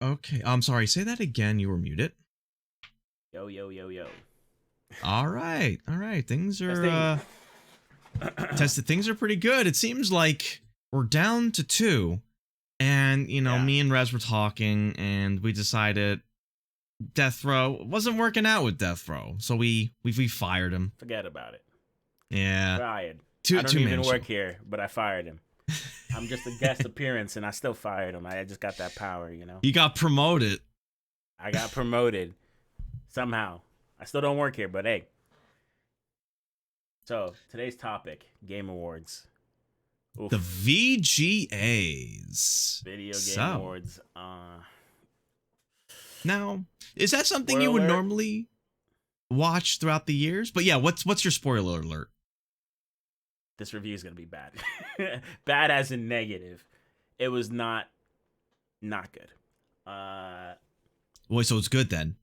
Okay, I'm sorry. Say that again. You were muted. Yo, yo, yo, yo. All right, all right. Things are Testing. tested. Things are pretty good. It seems like we're down to two, and Yeah, me and Rez were talking, and we decided Deathrow wasn't working out with Deathrow, so we fired him. forget about it. Yeah, Fired. I don't too even mention. work here, but I fired him. I'm just a guest appearance, and I still fired him. I just got that power. He got promoted. I got promoted somehow. I still don't work here, but hey. So today's topic: Game Awards. The Oof. VGAs. Video Game So Awards. now, is that something you Spoiler would alert. normally watch throughout the years? But yeah, what's your spoiler alert? This review is gonna be bad. Bad as in negative. It was not good. Boy, so it's good then.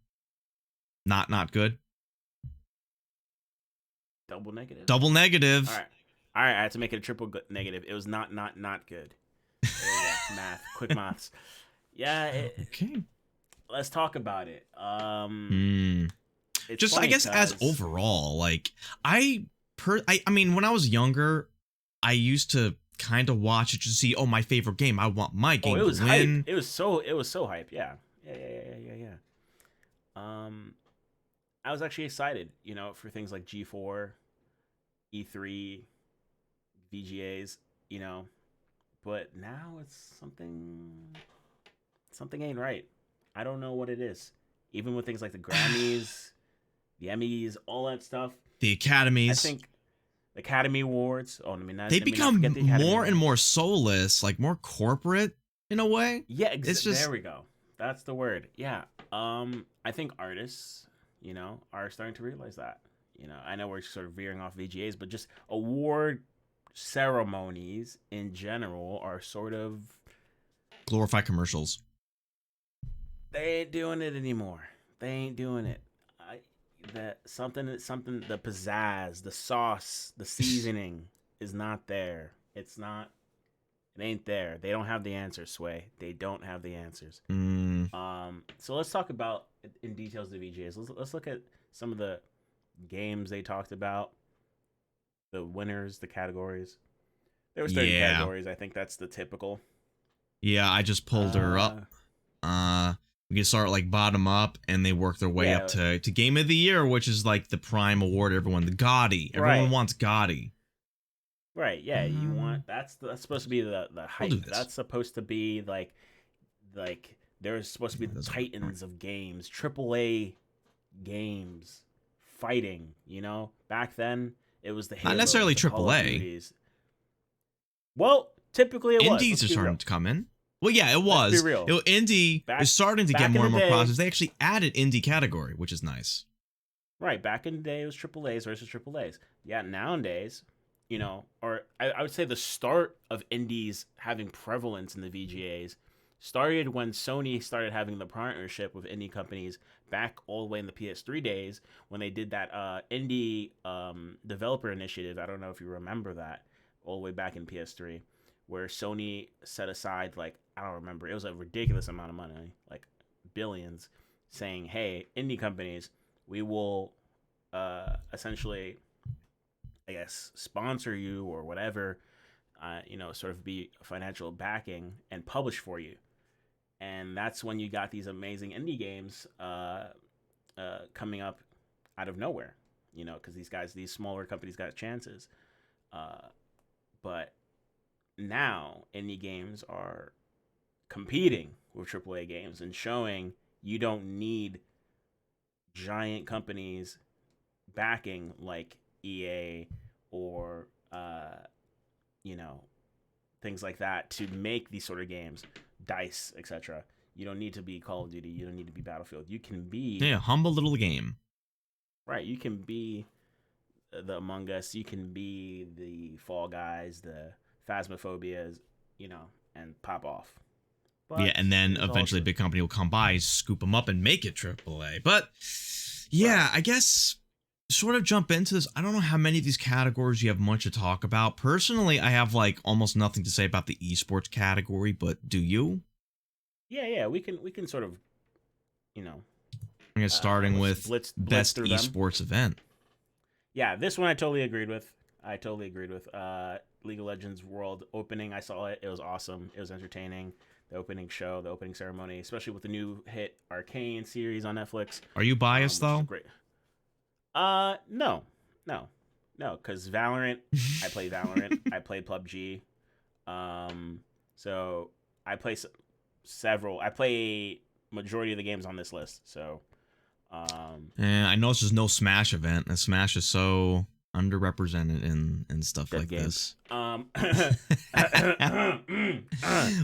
Not good. Double negative. Double negative. All right. I had to make it a triple negative. It was not good. There you go. Math, quick maths. Yeah. Okay. Let's talk about it. It's Just I funny guess as 'cause- overall, like I mean, when I was younger, I used to kind of watch it to see, oh, my favorite game. I want my game it was to win. hype. It was so hype. Yeah. I was actually excited, for things like G4, E3, VGAs, but now it's something ain't right. I don't know what it is. Even with things like the Grammys, the Emmys, all that stuff. The I academies, think the Academy Awards. Oh, they become more and more soulless, like more corporate in a way. Yeah, It's just there we go. That's the word. Yeah. I think artists, are starting to realize that. I know we're sort of veering off VGAs, but just award ceremonies in general are sort of glorify commercials. they ain't doing it anymore. They ain't doing it. That something, the pizzazz, the sauce, the seasoning is not there. It's not. It ain't there. They don't have the answers, Sway. They don't have the answers. So let's talk about in details the VGAs. Let's look at some of the games they talked about, the winners, the categories. There was 30 categories. I think that's the typical. Yeah, I just pulled her up. We can start like bottom up, and they work their way up to Game of the Year, which is like the prime award. Everyone, the Gotti. Everyone wants Gotti. Right. Yeah. You want that's supposed to be the hype. That's supposed to be like there's supposed to be the titans of games, AAA games, fighting. Back then it was the Halo, not necessarily the Call of AAA. Duties. Well, typically it was. Indies are starting to come in. Well, yeah, it was. Let's be real. Indie is starting to get more and more process. They actually added indie category, which is nice. Right. Back in the day, it was AAAs versus AAAs. Yeah. Nowadays, or I would say the start of indies having prevalence in the VGAs started when Sony started having the partnership with indie companies back all the way in the PS3 days when they did that indie developer initiative. I don't know if you remember that, all the way back in PS3, where Sony set aside, like, I don't remember, it was a ridiculous amount of money, like billions, saying, hey, indie companies, we will essentially, I guess, sponsor you or whatever, sort of be financial backing and publish for you. And that's when you got these amazing indie games coming up out of nowhere, because these smaller companies got chances. But now indie games are competing with AAA games and showing you don't need giant companies backing like EA or things like that to make these sort of games, DICE, etc. You don't need to be Call of Duty. You don't need to be Battlefield. You can be humble little game. Right. You can be the Among Us. You can be the Fall Guys, the Phasmophobias, and pop off. But yeah, and then eventually a big company will come by, scoop them up, and make it AAA. But yeah, I guess sort of jump into this. I don't know how many of these categories you have much to talk about. Personally, I have like almost nothing to say about the esports category, but do you? Yeah. We can sort of, you know, I guess starting let's with blitz best through them. esports event. Yeah, this one I totally agreed with. League of Legends World opening. I saw it. It was awesome. It was entertaining. The opening show, the opening ceremony, especially with the new hit Arcane series on Netflix. Are you biased Which is though? great. No, no, no, because Valorant. I play Valorant. I play PUBG. So I play several. I play majority of the games on this list. So, I noticed there's no Smash event, and Smash is so underrepresented in stuff dead like games. this.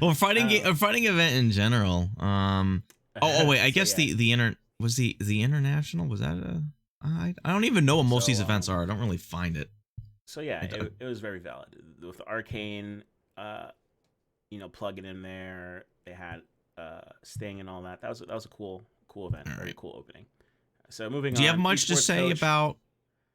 Well, fighting event in general. Oh wait, I So guess yeah. the international, was that a I don't even know what most of these So events are. I don't really find it. so yeah, I d- it was very valid with the Arcane. Plug it in there. They had Sting and all that. That was a cool event. all Very right. cool opening. So moving Do you have on, much to esports say coach. about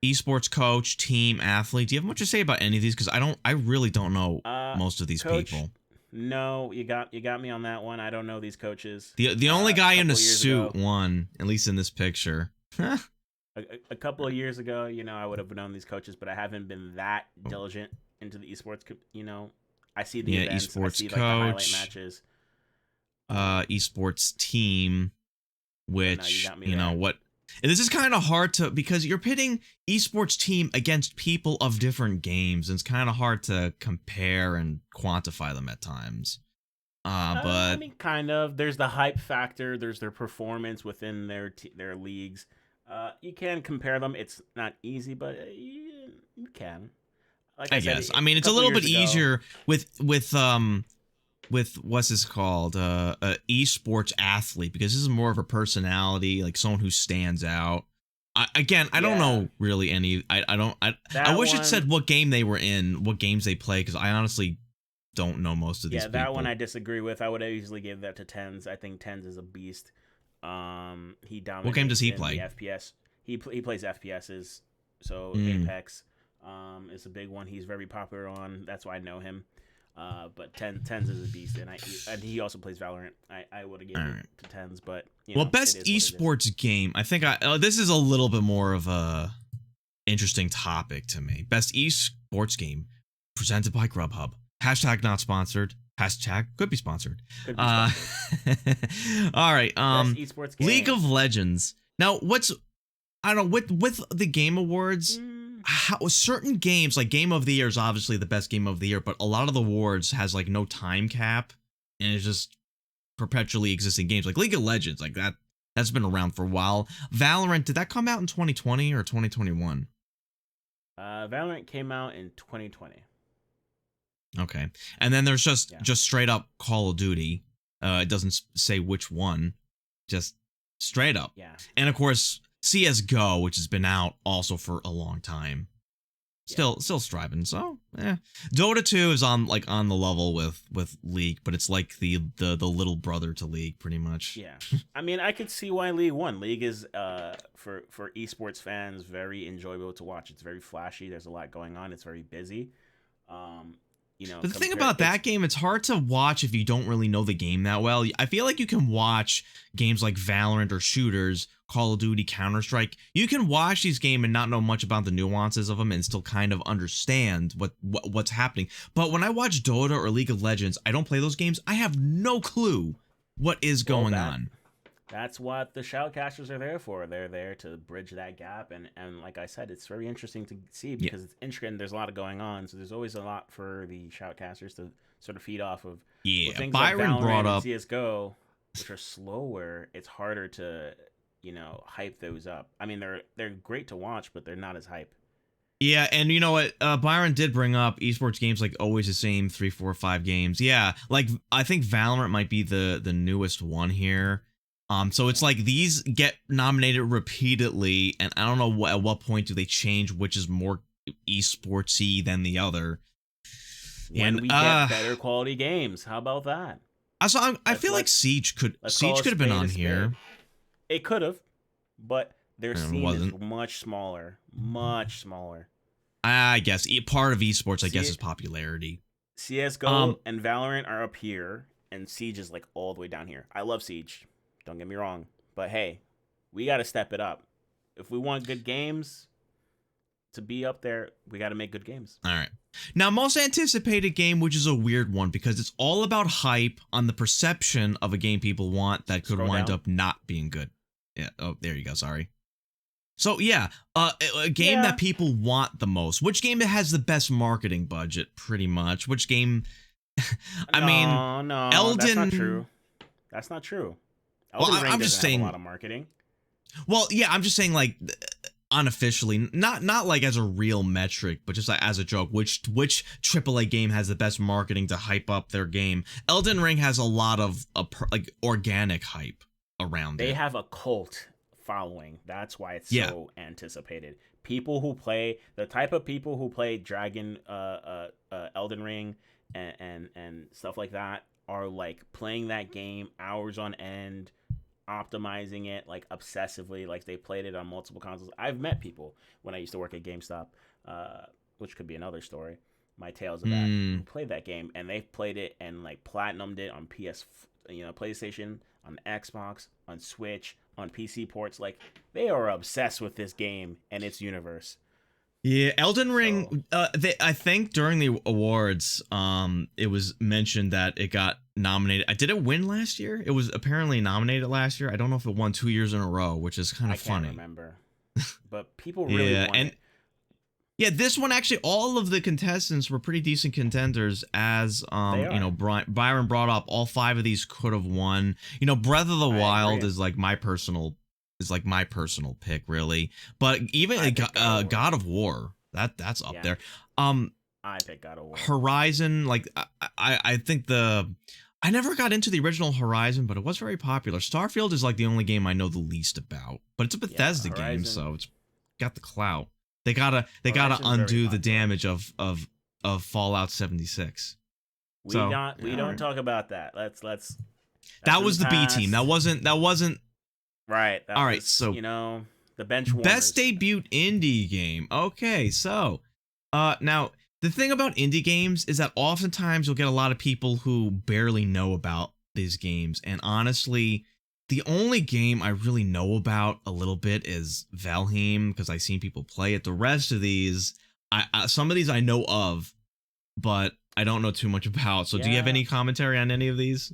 esports coach, team, athlete? Do you have much to say about any of these? Because I really don't know Uh, most of these coach. people. No, you got me on that one. I don't know these coaches. The only A guy in a couple of years suit ago, won, at least in this picture. a couple of years ago, I would have known these coaches, but I haven't been that diligent into the esports. I see the Yeah, events. I esports see like the highlight coach, matches. Um, esports team, so no, you which got me there. what. And this is kind of hard to, because you're pitting esports team against people of different games, and it's kind of hard to compare and quantify them at times. I But mean, kind of. There's the hype factor. There's their performance within their leagues. You can compare them. It's not easy, but you can. Like I I said, guess, I mean, a it's a couple little years bit ago. easier with what's this called, a esports athlete, because this is more of a personality, like someone who stands out. I don't Yeah, know really any. I don't. I that wish it one. said what game they were in, what games they play, because I honestly don't know most of these Yeah, that one people. I disagree with. I would have easily give that to Tens. I think Tens is a beast. He What game does dominates he in the play? FPS. He plays FPSs, so Mm, Apex, is a big one. He's very popular on. That's why I know him. But Tens is a beast, and he also plays Valorant. I would have all given it right. to Tens, but Well, it best is what it is. esports game. I think this is a little bit more of a interesting topic to me. Best esports game presented by Grubhub. Hashtag not sponsored. Hashtag could be sponsored. Could be Uh, sponsored. all right. Best esports League game. of Legends. Now, I don't know, with the Game Awards, Mm, how certain games, like Game of the Year is obviously the best game of the year, but a lot of the awards has like no time cap, and it's just perpetually existing games. Like League of Legends, like that's been around for a while. Valorant, did that come out in 2020 or 2021? Valorant came out in 2020. Okay. And then there's Yeah. just straight up Call of Duty. It doesn't say which one, just straight up. Yeah. And of course, CS:GO, which has been out also for a long time. Yeah. Still striving. So, Dota 2 is on the level with League, but it's like the little brother to League pretty much. Yeah, I mean, I could see why League won. League is for esports fans very enjoyable to watch. It's very flashy. There's a lot going on. It's very busy. Um, But the thing compare about that game, it's hard to watch if you don't really know the game that well. I feel like you can watch games like Valorant or shooters, Call of Duty, Counter-Strike. You can watch these games and not know much about the nuances of them and still kind of understand what's happening. But when I watch Dota or League of Legends, I don't play those games. I have no clue what is well, going on. that's what the shoutcasters are there for. They're there to bridge that gap, and like I said, it's very interesting to see Yeah, because it's intricate and there's a lot of going on. So there's always a lot for the shoutcasters to sort of feed off of. With yeah. things like Byron Valorant brought and up. CS:GO, which are slower, it's harder to hype those up. I mean, they're great to watch, but they're not as hype. Yeah, and you know what? Byron did bring up esports games like always the same 3, 4, 5 games. Yeah, like I think Valorant might be the newest one here. So it's Yeah. like these get nominated repeatedly, and I don't know at what point do they change which is more esportsy than the other. When And we get better quality games, how about that? I Let's feel like let's Siege could let's call a have been spade a on spade. here. It could have, but their And it scene is wasn't. much smaller, much smaller. I guess part of esports, I guess, C- is popularity. Um, CS:GO and Valorant are up here, and Siege is like all the way down here. I love Siege, don't get me wrong, but hey, we got to step it up. If we want good games to be up there, we got to make good games. All right. Now, most anticipated game, which is a weird one because it's all about hype on the perception of a game people want that could wind up not being good. Yeah. Oh, there you go. Sorry. So yeah, a game that people want the most. Which game has the best marketing budget? Pretty much. Which game? No, Elden. That's not true. That's not true. Elden Ring doesn't have a lot of marketing. Well, yeah, I'm just saying like unofficially, not like as a real metric, but just like as a joke. Which AAA game has the best marketing to hype up their game? Elden Ring has a lot of like organic hype around it. They have a cult following. That's why it's so anticipated. People who play, the type of people who play Elden Ring and stuff like that are like playing that game hours on end, optimizing it like obsessively, like they played it on multiple consoles. I've met people when I used to work at GameStop, which could be another story. My tales of that, who played that game and they played it and like platinumed it on PlayStation, on Xbox, on Switch, on PC ports. Like they are obsessed with this game and its universe. Yeah, Elden Ring. I think during the awards, it was mentioned that it got nominated. Did it win last year? It was apparently nominated last year. I don't know if it won 2 years in a row, which is kind of funny. I can't remember, but people really want it. Yeah, this one actually, all of the contestants were pretty decent contenders. As Byron brought up, all 5 of these could have won. Breath of the Wild is like my personal pick, really. But even God of War, that's up there. I pick God of War. Horizon, like I think I never got into the original Horizon, but it was very popular. Starfield is like the only game I know the least about, but it's a Bethesda game, so it's got the clout. They gotta undo the damage of Fallout 76. We don't talk about that. Let's. That was the B team. That wasn't. Right. All right. So the bench warmers. Best debut indie game. Okay. So, now the thing about indie games is that oftentimes you'll get a lot of people who barely know about these games, and honestly, the only game I really know about a little bit is Valheim because I've seen people play it. The rest of these, some of these I know of, but I don't know too much about. So do you have any commentary on any of these?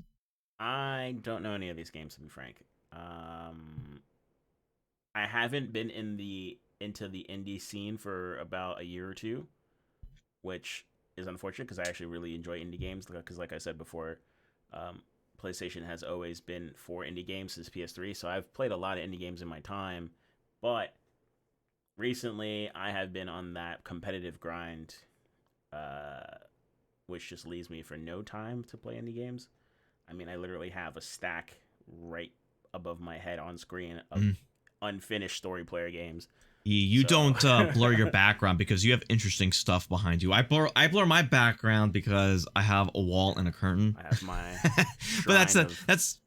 I don't know any of these games, to be frank. I haven't been into the indie scene for about a year or two, which is unfortunate because I actually really enjoy indie games. Because like I said before, PlayStation has always been for indie games since PS3, so I've played a lot of indie games in my time, but recently I have been on that competitive grind, which just leaves me for no time to play indie games. I mean, I literally have a stack right above my head on screen of unfinished story player games. You don't blur your background because you have interesting stuff behind you. I blur my background because I have a wall and a curtain. I have my but that's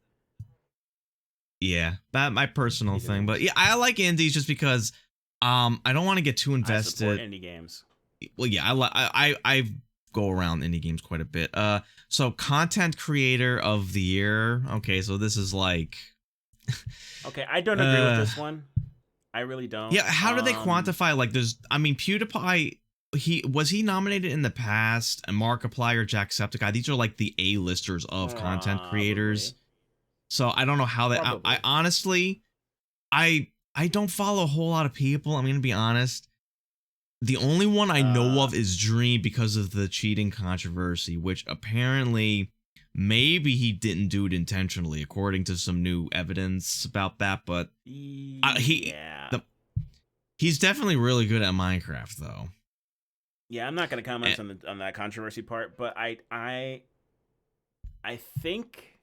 my personal thing. But yeah, I like indies just because I don't want to get too invested. I support indie games. Well, yeah, I go around indie games quite a bit. So content creator of the year. Okay, so this is like okay, I don't agree with this one. I really don't. Yeah, how do they quantify? Like, PewDiePie, was he nominated in the past? And Markiplier, Jacksepticeye, these are like the A-listers of content creators. So I don't know how they. I honestly, I don't follow a whole lot of people. I'm gonna be honest. The only one I know of is Dream because of the cheating controversy, which apparently maybe he didn't do it intentionally, according to some new evidence about that. But he's definitely really good at Minecraft, though. Yeah, I'm not going to comment on that controversy part, but I think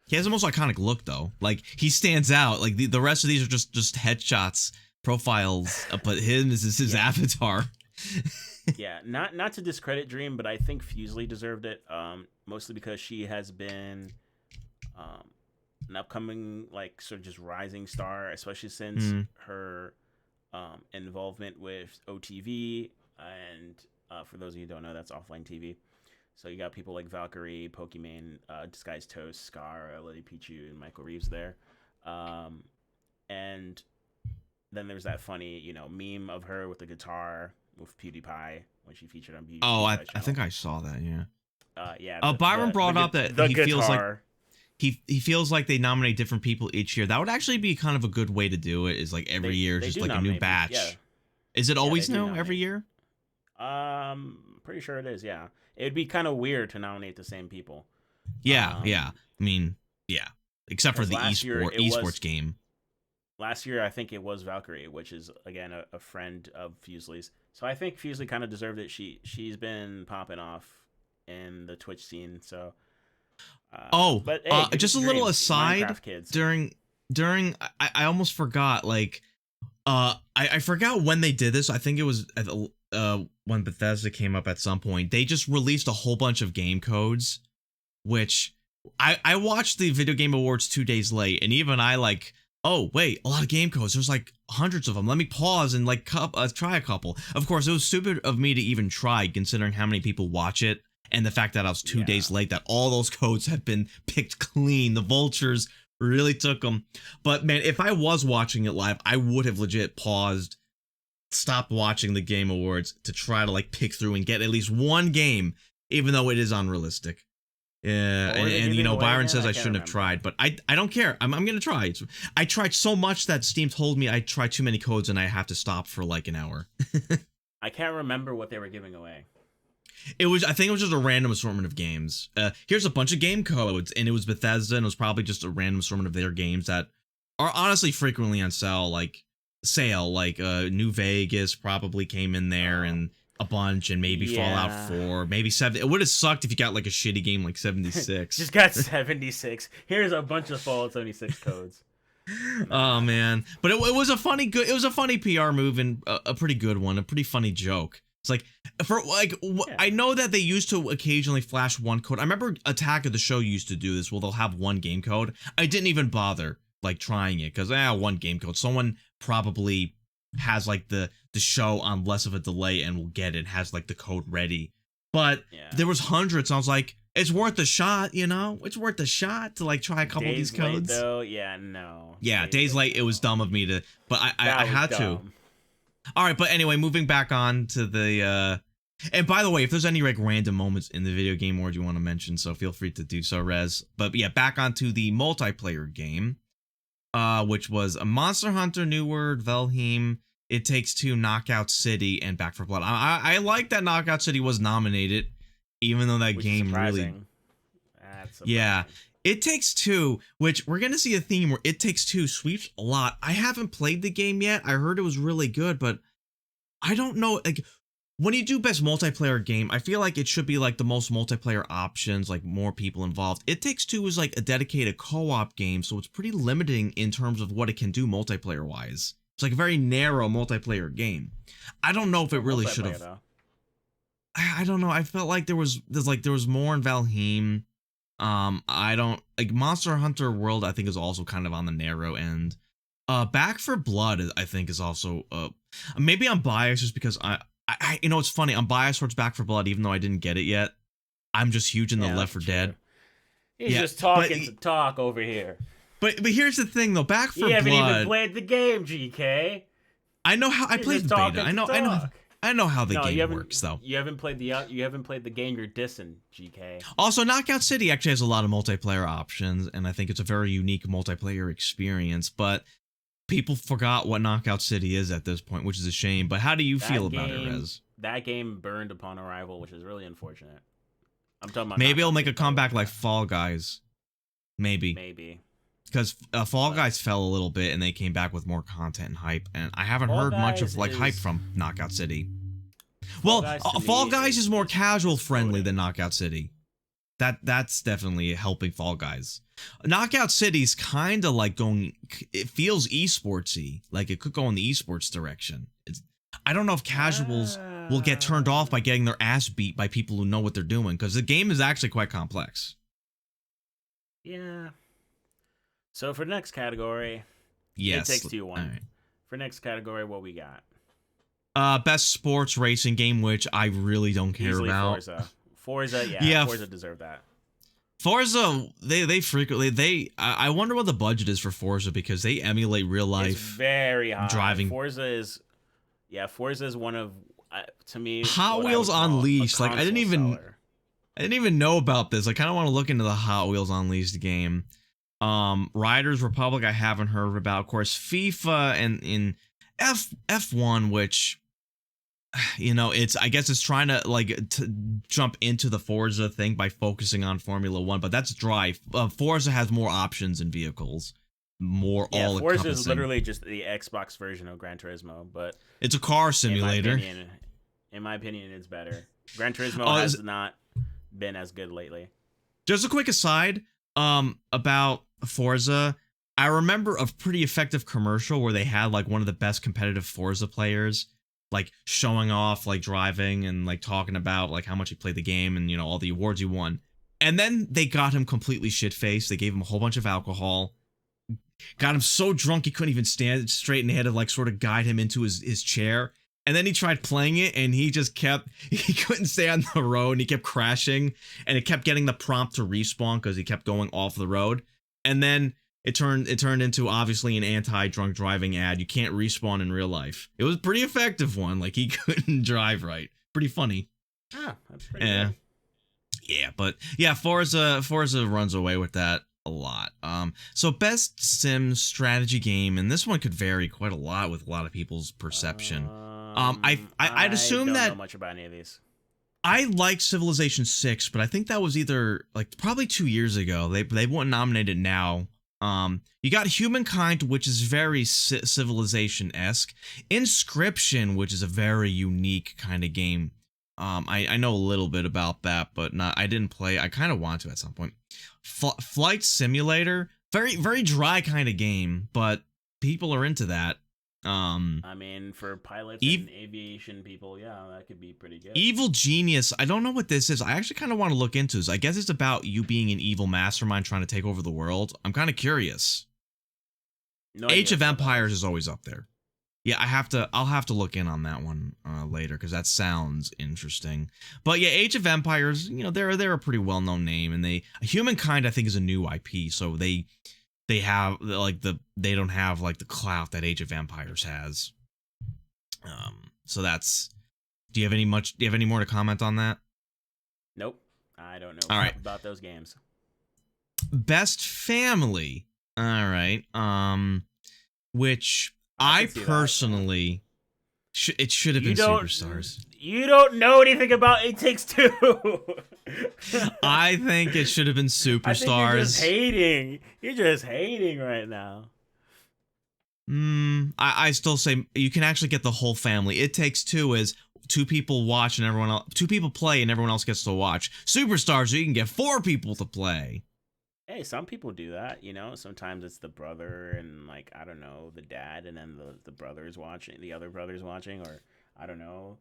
he has the most iconic look, though. Like, he stands out. Like the rest of these are just headshots, profiles, but his is his avatar. Yeah, not to discredit Dream, but I think Fusely deserved it. Mostly because she has been an upcoming, like, sort of just rising star, especially since her involvement with OTV, and for those of you who don't know, that's offline TV. So you got people like Valkyrie, Pokimane, Disguised Toast, Scar, Lady Pichu, and Michael Reeves there. And then there's that funny, meme of her with the guitar with PewDiePie when she featured on PewDiePie's Oh, I channel. think I saw that. Yeah. Yeah. Byron brought up that the he guitar. feels like he feels like they nominate different people each year. That would actually be kind of a good way to do it. Is like every year, just like a new batch. Yeah. Is it always new every year? Pretty sure it is. Yeah, it'd be kind of weird to nominate the same people. Yeah. I mean, yeah. Except for the esports game. Last year, I think it was Valkyrie, which is again a friend of Fusely's. So I think Fusely kind of deserved it. She's been popping off in the Twitch scene. So. But hey, just a little aside. During I almost forgot. Like, I forgot when they did this. I think it was when Bethesda came up at some point. They just released a whole bunch of game codes, which I watched the Video Game Awards 2 days late, and even I like. Oh, wait, a lot of game codes. There's like hundreds of them. Let me pause and like try a couple. Of course, it was stupid of me to even try, considering how many people watch it and the fact that I was 2 days late, that all those codes had been picked clean. The vultures really took them. But man, if I was watching it live, I would have legit paused, stopped watching the Game Awards to try to like pick through and get at least one game, even though it is unrealistic. Yeah, and Byron says I shouldn't have tried, but I don't care. I'm gonna try. I tried so much that Steam told me I tried too many codes and I have to stop for like an hour. I can't remember what they were giving away. I think it was just a random assortment of games. Here's a bunch of game codes, and it was Bethesda, and it was probably just a random assortment of their games that are honestly frequently on sale. Like New Vegas probably came in there, and a bunch, and maybe Fallout 4, maybe 7. It would have sucked if you got like a shitty game like 76. Just got 76. Here's a bunch of Fallout 76 codes. Oh man, but it was a funny PR move, and a pretty good one, a pretty funny joke. It's like I know that they used to occasionally flash one code. I remember Attack of the Show used to do this. Well, they'll have one game code. I didn't even bother like trying it because one game code. Someone probably has like the show on less of a delay and will get it, has like the code ready. But there was hundreds. I was like, it's worth a shot, it's worth a shot to like try a couple of these codes. Late, though, no. Yeah, days late. It was dumb of me to, but I had to. All right, but anyway, moving back on to the and by the way, if there's any like random moments in the Video Game Awards you want to mention, so feel free to do so, Rez. But yeah, back onto the multiplayer game, which was a Monster Hunter New World, Valheim, It Takes Two, Knockout City, and Back 4 Blood. I like that Knockout City was nominated, even though that game really. Yeah. It Takes Two, which we're going to see a theme where It Takes Two sweeps a lot. I haven't played the game yet. I heard it was really good, but I don't know. Like, when you do best multiplayer game, I feel like it should be like the most multiplayer options, like more people involved. It Takes Two is like a dedicated co-op game, so it's pretty limiting in terms of what it can do multiplayer wise. It's like a very narrow multiplayer game. I don't know if it really should have. I don't know. I felt like there was more in Valheim. I don't like Monster Hunter World. I think is also kind of on the narrow end. Back 4 Blood I think is also maybe I'm biased just because I it's funny, I'm biased towards Back 4 Blood even though I didn't get it yet. I'm just huge in the Left 4 Dead. He's just talking to talk over here. But here's the thing though, Back 4 Blood. You haven't even played the game, GK. I know how I played the beta. I know how the game works though. You haven't played the game you're dissing, GK. Also, Knockout City actually has a lot of multiplayer options, and I think it's a very unique multiplayer experience, but people forgot what Knockout City is at this point, which is a shame. But how do you feel about it, Rez? That game burned upon arrival, which is really unfortunate. I'm talking about maybe it'll make a comeback like Fall Guys. Maybe. Because Fall Guys fell a little bit and they came back with more content and hype, and I haven't heard much of like hype from Knockout City. Fall Guys is more casual friendly than Knockout City. That's definitely helping Fall Guys. Knockout City's kind of like going. It feels esportsy, like it could go in the esports direction. I don't know if casuals will get turned off by getting their ass beat by people who know what they're doing, because the game is actually quite complex. Yeah. So for the next category, yes, It Takes Two one. Right. For next category, what we got? Best sports racing game, which I really don't care Easily about. Forza, Yeah, Forza deserved that. Forza, they frequently I wonder what the budget is for Forza because they emulate real life. It's very high. Driving. Forza is one of to me Hot what I Wheels would call Unleashed. a Like I didn't seller. even know about this. I kind of want to look into the Hot Wheels Unleashed game. Riders Republic I haven't heard about. Of course, FIFA and in F1, which I guess it's trying to to jump into the Forza thing by focusing on Formula One, but that's dry. Forza has more options in vehicles, more all encompassing. Forza is literally just the Xbox version of Gran Turismo, but it's a car simulator. In my opinion, it's better. Gran Turismo has not been as good lately. Just a quick aside, about Forza. I remember a pretty effective commercial where they had like one of the best competitive Forza players, like showing off like driving and like talking about like how much he played the game and all the awards he won. And then they got him completely shit-faced. They gave him a whole bunch of alcohol, got him so drunk he couldn't even stand straight, and they had to like sort of guide him into his chair. And then he tried playing it and he couldn't stay on the road and he kept crashing, and it kept getting the prompt to respawn because he kept going off the road. And then it turned into obviously an anti-drunk driving ad. You can't respawn in real life. It was a pretty effective one. Like he couldn't drive right. Pretty funny. Ah, that's pretty good. Yeah, but yeah, Forza runs away with that a lot. So best sim strategy game, and this one could vary quite a lot with a lot of people's perception. I'd assume I don't know much about any of these. I like Civilization 6, but I think that was either like probably 2 years ago. They wouldn't nominate it now. You got Humankind, which is very Civilization-esque. Inscription, which is a very unique kind of game. I know a little bit about that, but I didn't play. I kind of want to at some point. Flight Simulator, very very dry kind of game, but people are into that. I mean, for pilots and aviation people, yeah, that could be pretty good. Evil Genius, I don't know what this is. I actually kind of want to look into this. I guess it's about you being an evil mastermind trying to take over the world. I'm kind of curious. Age of Empires is always up there. Yeah, I'll have to look in on that one later because that sounds interesting. But yeah, Age of Empires, they're a pretty well-known name, and Humankind I think is a new IP, so they have like they don't have like the clout that Age of Empires has. So that's. Do you have any more to comment on that? Nope, I don't know about those games. Best family. All right. Which I personally it should have been Superstars. You don't know anything about It Takes Two. I think it should have been Superstars. You're just hating right now. I still say you can actually get the whole family. It Takes Two is 2 people watch and 2 people play and everyone else gets to watch. Superstars, you can get 4 people to play. Hey, some people do that, Sometimes it's the brother and like I don't know, the dad, and then the brother's watching, the other brother's watching, or I don't know.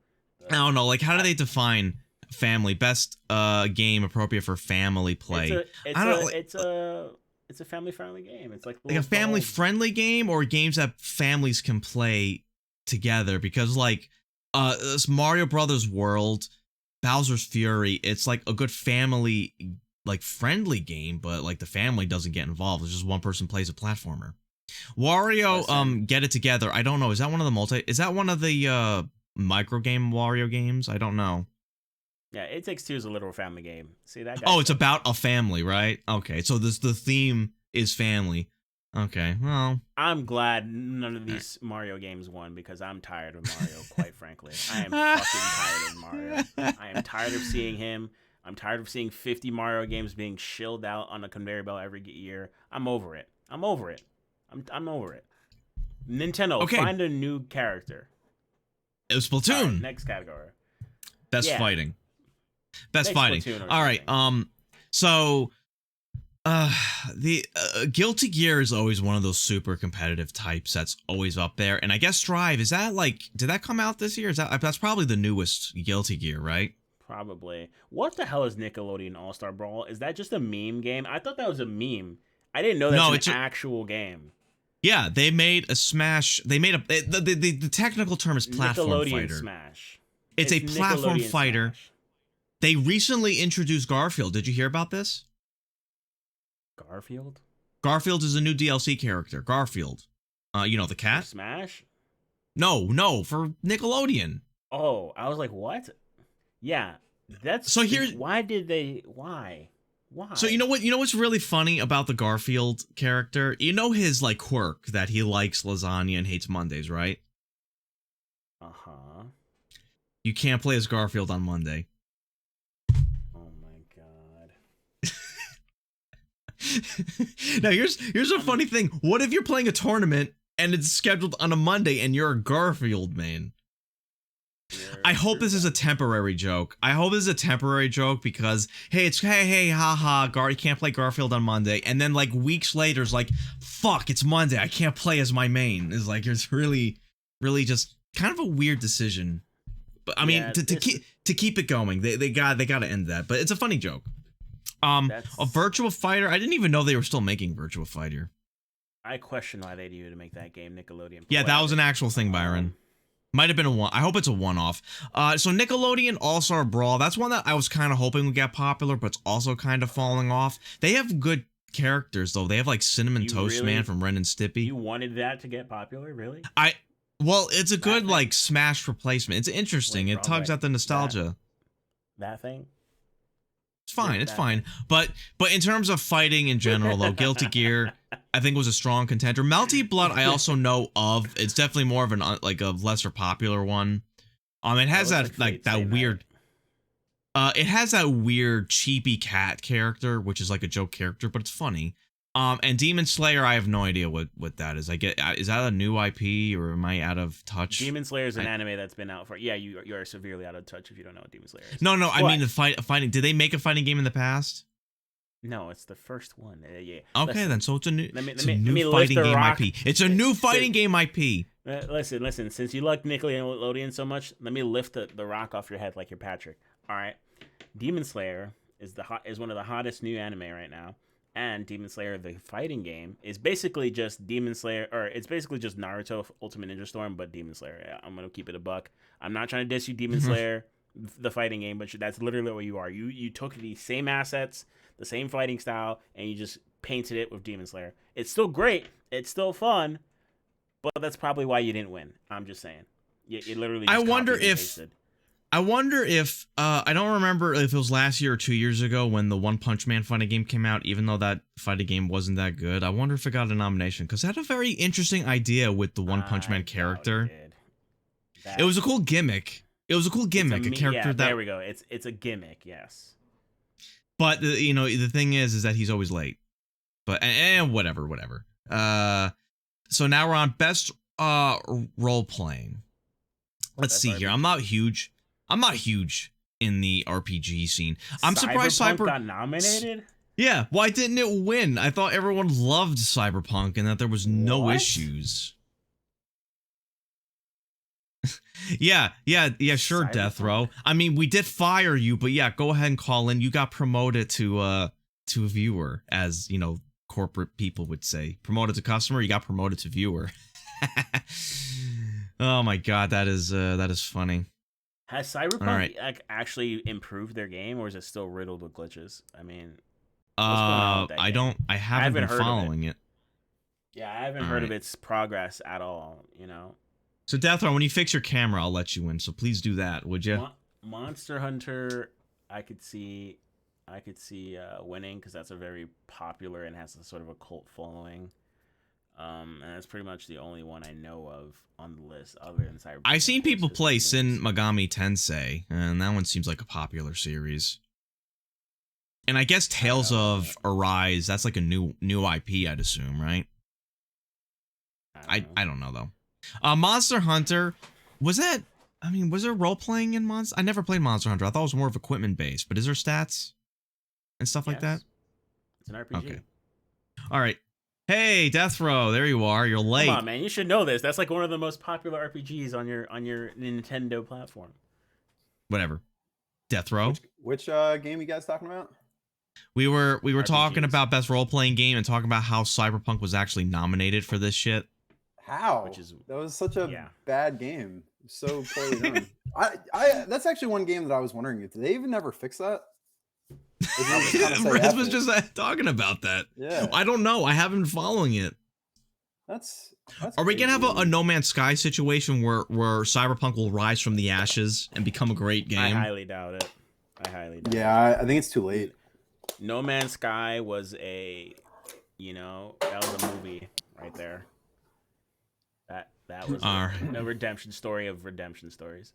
I don't know. Like, how do they define family? Best game appropriate for family play. It's a family-friendly game. It's like a family-friendly game, or games that families can play together. Because like, this Mario Brothers World, Bowser's Fury, it's like a good family like friendly game, but like the family doesn't get involved. It's just one person plays a platformer. Wario, Get It Together. I don't know. Is that one of the micro game Wario games? I don't know. Yeah, It Takes Two is a literal family game. See that? It's about a family, right? Okay, so the theme is family. Okay, well, I'm glad none of these Mario games won because I'm tired of Mario. Quite frankly, I am fucking tired of Mario. I am tired of seeing him. I'm tired of seeing 50 Mario games being shilled out on a conveyor belt every year. I'm over it. I'm over it. Nintendo, find a new character. It was Splatoon. Right, next category. Best fighting. All right. So the Guilty Gear is always one of those super competitive types that's always up there. And I guess Strive, is that like, did that come out this year? That's probably the newest Guilty Gear, right? Probably. What the hell is Nickelodeon All-Star Brawl? Is that just a meme game? I thought that was a meme. I didn't know that's an actual game. Yeah, they made a Smash. They made the technical term is platform Nickelodeon fighter. Smash. It's a platform fighter. Smash. They recently introduced Garfield. Did you hear about this? Garfield? Garfield is a new DLC character. Garfield. The cat? For Smash? No, for Nickelodeon. Oh, I was like, what? Yeah, that's... So here's... Why? Why? So you know what's really funny about the Garfield character? You know his, like, quirk that he likes lasagna and hates Mondays, right? Uh-huh. You can't play as Garfield on Monday. Oh my god. Now here's a funny thing. What if you're playing a tournament and it's scheduled on a Monday and you're a Garfield main? I hope this is a temporary joke. Because hey, haha, you can't play Garfield on Monday, and then like weeks later it's like, fuck, it's Monday, I can't play as my main. It's really just kind of a weird decision. But I mean, to keep it going, they got to end that. But it's a funny joke. A Virtua Fighter. I didn't even know they were still making Virtua Fighter. I question why they do to make that game Nickelodeon. Yeah, that was an actual thing, Byron. Might have been a one. I hope it's a one-off. So Nickelodeon All-Star Brawl. That's one that I was kind of hoping would get popular, but it's also kind of falling off. They have good characters though. They have like Cinnamon Toast Man from Ren and Stimpy. You wanted that to get popular, really? Well, it's a good like Smash replacement. It's interesting. It tugs at the nostalgia. That thing. It's fine. It's fine. But in terms of fighting in general, though, Guilty Gear, I think was a strong contender. Melty Blood, I also know of. It's definitely more of a lesser popular one. It has that weird. It has that weird cheapy cat character, which is like a joke character, but it's funny. And Demon Slayer, I have no idea what that is. Is that a new IP or am I out of touch? Demon Slayer is an anime that's been out for... Yeah, you are severely out of touch if you don't know what Demon Slayer is. No, I mean the fighting. Did they make a fighting game in the past? No, it's the first one. Yeah. Okay, then so it's a new fighting game IP. It's a new fighting game IP. Listen. Since you like Nickelodeon so much, let me lift the rock off your head like you're Patrick. All right, Demon Slayer is one of the hottest new anime right now. And Demon Slayer, the fighting game, is basically just Demon Slayer, or it's basically just Naruto Ultimate Ninja Storm, but Demon Slayer. Yeah, I'm gonna keep it a buck. I'm not trying to diss you, Demon Slayer, the fighting game, but that's literally what you are. You took the same assets, the same fighting style, and you just painted it with Demon Slayer. It's still great. It's still fun, but that's probably why you didn't win. I'm just saying. You literally. Just I wonder if I don't remember if it was last year or 2 years ago when the One Punch Man fighting game came out, even though that fighting game wasn't that good. I wonder if it got a nomination because it had a very interesting idea with the One Punch Man character. It was a cool gimmick. A character that... There we go. It's a gimmick, yes. But the thing is that he's always late. But and whatever. So now we're on best role playing. Let's see here. I'm not huge in the RPG scene. I'm surprised Cyberpunk got nominated. Yeah, why didn't it win? I thought everyone loved Cyberpunk and that there was no issues. yeah, sure, Cyberpunk. Deathrow. I mean, we did fire you, but yeah, go ahead and call in. You got promoted to a viewer, as corporate people would say. Promoted to customer, you got promoted to viewer. Oh my god, that is funny. Has Cyberpunk actually improved their game, or is it still riddled with glitches? I mean, I haven't been following it. Yeah, I haven't heard of its progress at all. So Deathrow, when you fix your camera, I'll let you in. So please do that, would you? Monster Hunter, I could see winning because that's a very popular and has a sort of a cult following. And that's pretty much the only one I know of on the list other than Cyberpunk. I've seen people play Shin Megami Tensei, and that one seems like a popular series. And I guess Tales of Arise, that's like a new IP, I'd assume, right? I don't know, though. Monster Hunter, was there role-playing in Monster? I never played Monster Hunter. I thought it was more of equipment-based, but is there stats and stuff like that? It's an RPG. Okay. All right. Hey, Deathrow, there you are. You're late. Come on, man. You should know this. That's like one of the most popular RPGs on your Nintendo platform. Whatever. Deathrow. Which game you guys talking about? We were talking about best role-playing game and talking about how Cyberpunk was actually nominated for this shit. How? which is That was such a yeah. bad game. So poorly done. I that's actually one game that I was wondering, did they even never fix that? Or did they just kind of say Rez F was it? just talking about that. Yeah. I don't know. I haven't been following it. That's Are we gonna have a crazy. No Man's Sky situation where Cyberpunk will rise from the ashes and become a great game? I highly doubt it. Yeah, I think it's too late. No Man's Sky was that was a movie right there. That was a redemption story of redemption stories.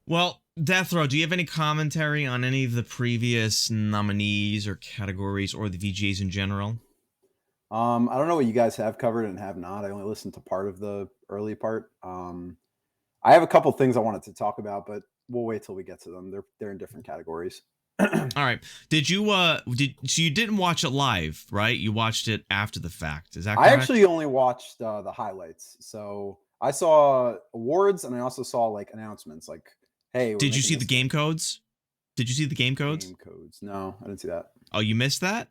Well, Deathrow, do you have any commentary on any of the previous nominees or categories or the VGAs in general? I don't know what you guys have covered and have not. I only listened to part of the early part. I have a couple things I wanted to talk about, but we'll wait till we get to them. They're in different categories. All right. Did you so you didn't watch it live, right? You watched it after the fact. Is that correct? I actually only watched the highlights. So I saw awards and I also saw like announcements like, hey, did you see the game codes? Did you see the game codes? Game codes. No, I didn't see that. Oh, you missed that?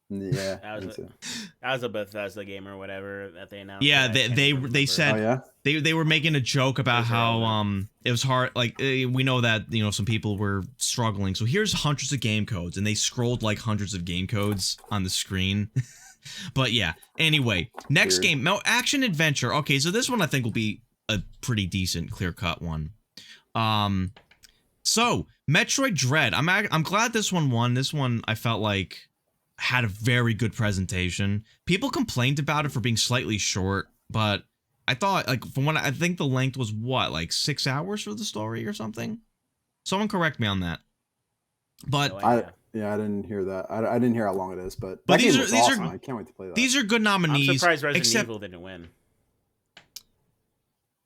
Yeah. That was a Bethesda game or whatever that they announced. Yeah, they said oh, yeah? they were making a joke about how it was hard, like we know that some people were struggling. So here's hundreds of game codes and they scrolled like hundreds of game codes on the screen. But yeah, anyway, next game, action adventure. Okay, so this one I think will be a pretty decent clear-cut one. So Metroid Dread. I'm glad this one won. This one I felt like had a very good presentation. People complained about it for being slightly short, but I thought, like, from what I think the length was what, like 6 hours for the story or something? Someone correct me on that. But I didn't hear that. I didn't hear how long it is, but these game are was these awesome. are I can't wait to play that. These are good nominees. I'm surprised Resident Evil didn't win.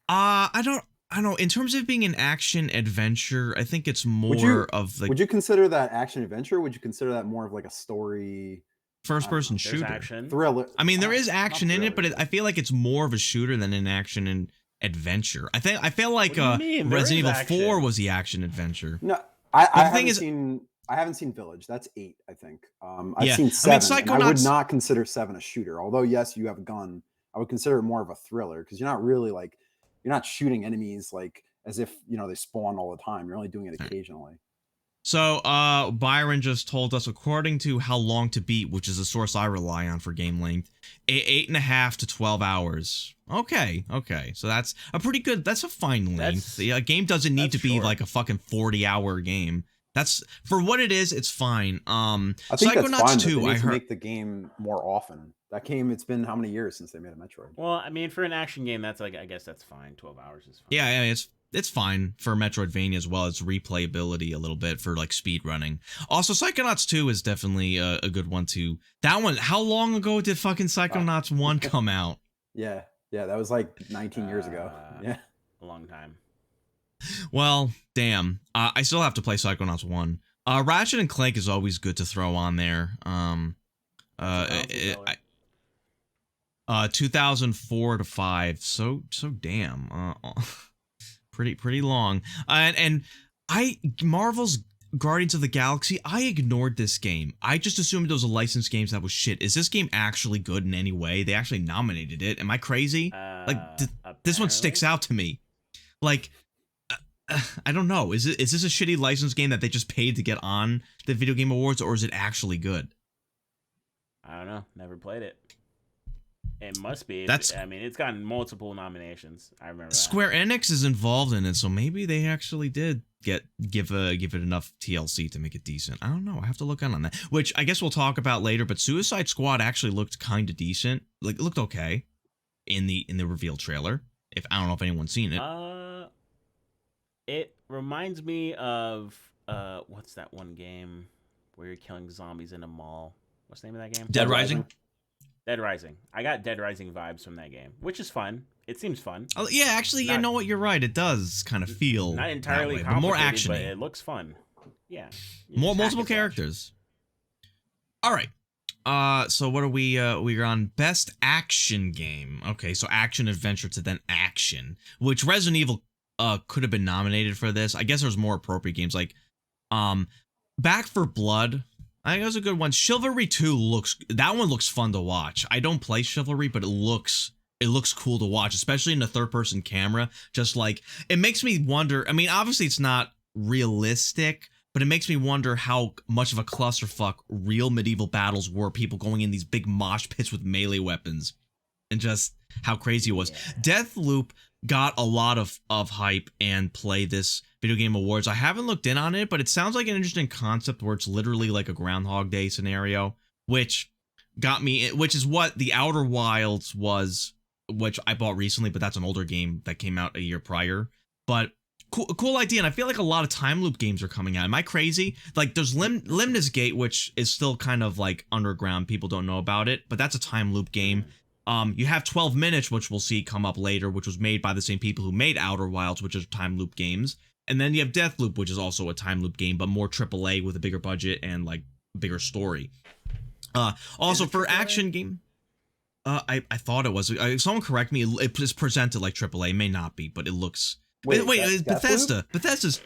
I don't know. In terms of being an action adventure, I think it's more of the. Would you consider that action adventure? Or would you consider that more of like a story? First-person shooter. Action. Thriller. I mean, there is action in it, but I feel like it's more of a shooter than an action and adventure. I feel like Resident Evil 4 was the action adventure. No, I haven't seen Village. That's 8, I think. I've seen 7. I would not consider 7 a shooter. Although yes, you have a gun. I would consider it more of a thriller because you're not really like you're not shooting enemies like as if they spawn all the time. You're only doing it occasionally. So, Byron just told us, according to How Long to Beat, which is a source I rely on for game length, 8.5 to 12 hours. Okay. So that's a pretty good, that's a fine length. A game doesn't need to be short. Like a fucking 40-hour game. That's, for what it is, it's fine. I think that's fine, 2, they need to make the game more often. That game, it's been how many years since they made a Metroid? Well, I mean, for an action game, that's like, I guess that's fine. 12 hours is fine. Yeah, it's fine for Metroidvania as well. It's replayability a little bit for like speed running. Also, Psychonauts 2 is definitely a good one too. That one, how long ago did fucking Psychonauts 1 come out? Yeah, that was like 19 years ago. Yeah, a long time. Well, damn. I still have to play Psychonauts 1. Ratchet and Clank is always good to throw on there. 2004 to 5. So damn. Pretty long. And Marvel's Guardians of the Galaxy, I ignored this game. I just assumed it was a licensed game that was shit. Is this game actually good in any way? They actually nominated it. Am I crazy? This one sticks out to me. Like, I don't know. Is this a shitty licensed game that they just paid to get on the Video Game Awards, or is it actually good? I don't know. Never played it. It must be. I mean, it's gotten multiple nominations. I remember that. Square Enix is involved in it, so maybe they actually did give it enough TLC to make it decent. I don't know. I have to look on that. Which I guess we'll talk about later. But Suicide Squad actually looked kind of decent. Like, it looked okay in the reveal trailer. I don't know if anyone's seen it. It reminds me of what's that one game where you're killing zombies in a mall? What's the name of that game? Dead Rising. Dead Rising. I got Dead Rising vibes from that game, which is fun. It seems fun. Oh, yeah, actually, you know what? You're right. It does kind of feel not entirely that way, but more action. But it looks fun. Yeah. Multiple characters. All right. So what are we? We're on best action game. Okay, so action adventure to then action, which Resident Evil could have been nominated for this. I guess there's more appropriate games like Back 4 Blood. I think it was a good one. Chivalry 2 looks fun to watch. I don't play Chivalry, but it looks it looks cool to watch, especially in the third-person camera. Just like, it makes me wonder. I mean, obviously it's not realistic, but it makes me wonder how much of a clusterfuck real medieval battles were. People going in these big mosh pits with melee weapons, and just how crazy it was. Deathloop got a lot of hype and play this Video Game Awards. I haven't looked in on it, but it sounds like an interesting concept where it's literally like a Groundhog Day scenario, which got me, which is what the Outer Wilds was, which I bought recently, but that's an older game that came out a year prior. But cool idea, and I feel like a lot of time loop games are coming out. Am I crazy? Like, there's Limna's Gate, which is still kind of like underground. People don't know about it, but that's a time loop game. You have 12 Minutes, which we'll see come up later, which was made by the same people who made Outer Wilds, which is time loop games. And then you have Deathloop, which is also a time loop game, but more AAA with a bigger budget and like bigger story. Also for action game, I thought it was. Someone correct me. It is presented like AAA. It may not be, but it looks. Wait, Bethesda. Bethesda's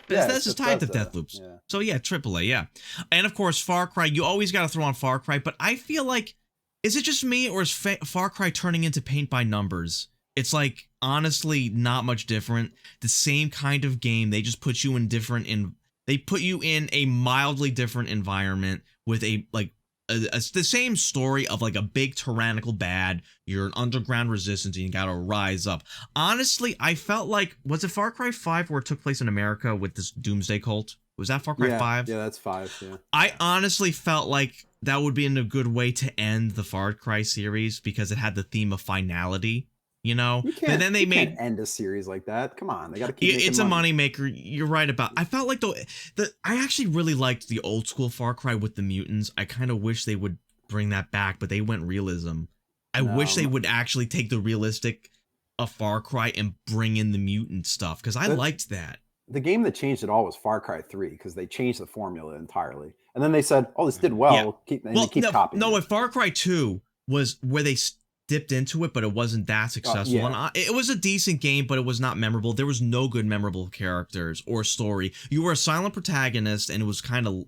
tied to Deathloops. Yeah. So yeah, AAA. Yeah, and of course Far Cry. You always got to throw on Far Cry, but I feel like, is it just me, or is Far Cry turning into paint by numbers? It's like, honestly, not much different. The same kind of game. They just put you in they put you in a mildly different environment with a like the same story of like a big tyrannical bad. You're an underground resistance and you gotta rise up. Honestly, I felt like, was it Far Cry 5 where it took place in America with this doomsday cult? Was that Far Cry 5? Yeah, that's 5. Yeah. I honestly felt like that would be a good way to end the Far Cry series, because it had the theme of finality. You know, but then they can't end a series like that. Come on, they got to keep. It's a money maker. You're right about. I felt like I actually really liked the old school Far Cry with the mutants. I kind of wish they would bring that back, but they went realism. I wish they would actually take the realistic of Far Cry and bring in the mutant stuff, because I liked that. The game that changed it all was Far Cry 3, because they changed the formula entirely, and then they said, "Oh, this did well. Yeah. We'll keep copying." No, Far Cry 2 was where they dipped into it, but it wasn't that successful. And it was a decent game, but it was not memorable. There was no good memorable characters or story. You were a silent protagonist, and it was kind of,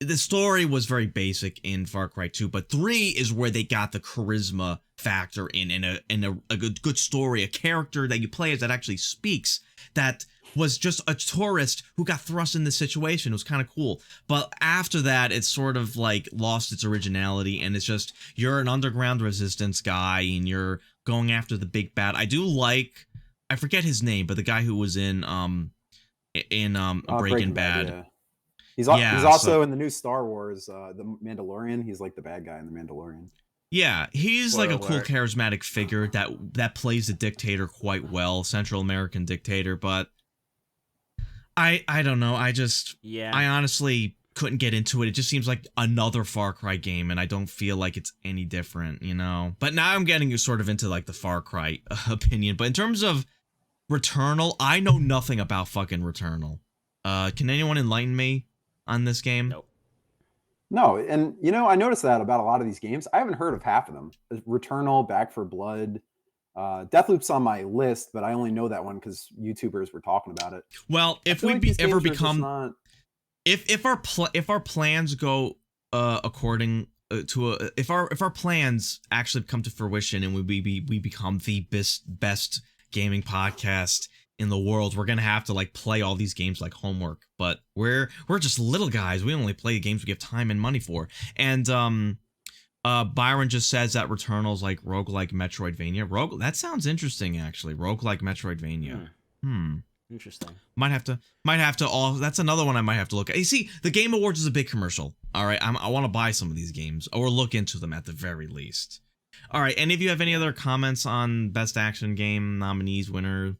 the story was very basic in Far Cry 2, but 3 is where they got the charisma factor in, and a good story, a character that you play as that actually speaks, that was just a tourist who got thrust in this situation. It was kind of cool. But after that, it's sort of like lost its originality, and it's just, you're an underground resistance guy and you're going after the big bad. I do like, I forget his name, but the guy who was in Breaking Bad. Yeah. He's also in the new Star Wars, the Mandalorian. He's like the bad guy in the Mandalorian. Yeah, he's like a cool, charismatic figure that plays the dictator quite well, Central American dictator, but I don't know. I honestly couldn't get into it. It just seems like another Far Cry game, and I don't feel like it's any different, you know? But now I'm getting sort of into like the Far Cry opinion. But in terms of Returnal, I know nothing about fucking Returnal. Can anyone enlighten me on this game? Nope. No, and you know, I noticed that about a lot of these games. I haven't heard of half of them. Returnal, Back 4 Blood, Deathloop's on my list, but I only know that one because YouTubers were talking about it. Well, if we ever become, if our plans go according to if our plans actually come to fruition and we become the best gaming podcast in the world, we're gonna have to like play all these games like homework. But we're just little guys. We only play games we have time and money for. And Byron just says that Returnal's like roguelike Metroidvania. That sounds interesting, actually. Roguelike Metroidvania. Interesting. Might have to. That's another one I might have to look at. You see, the Game Awards is a big commercial. All right, I want to buy some of these games or look into them at the very least. All right, any of you have any other comments on Best Action Game nominees, winner?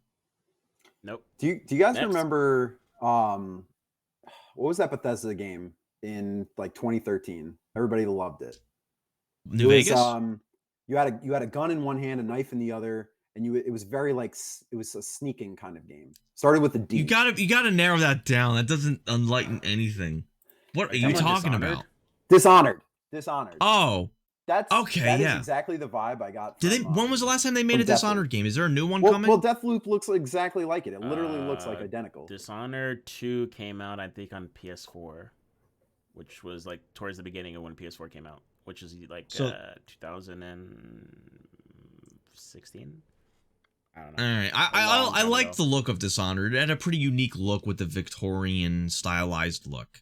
Nope. Do you guys remember what was that Bethesda game in like 2013? Everybody loved it. New Vegas. You had a gun in one hand, a knife in the other, and it was very like, it was a sneaking kind of game. Started with a D. You gotta narrow that down. That doesn't enlighten anything. What are you talking about? Dishonored. Oh. That is exactly the vibe I got. When was the last time they made a Dishonored game? Is there a new one coming? Well, Deathloop looks exactly like it. It literally looks like identical. Dishonored 2 came out, I think, on PS4, which was like towards the beginning of when PS4 came out, which is like 2007. 16. I don't know. All right, I like the look of Dishonored. It had a pretty unique look with the Victorian stylized look.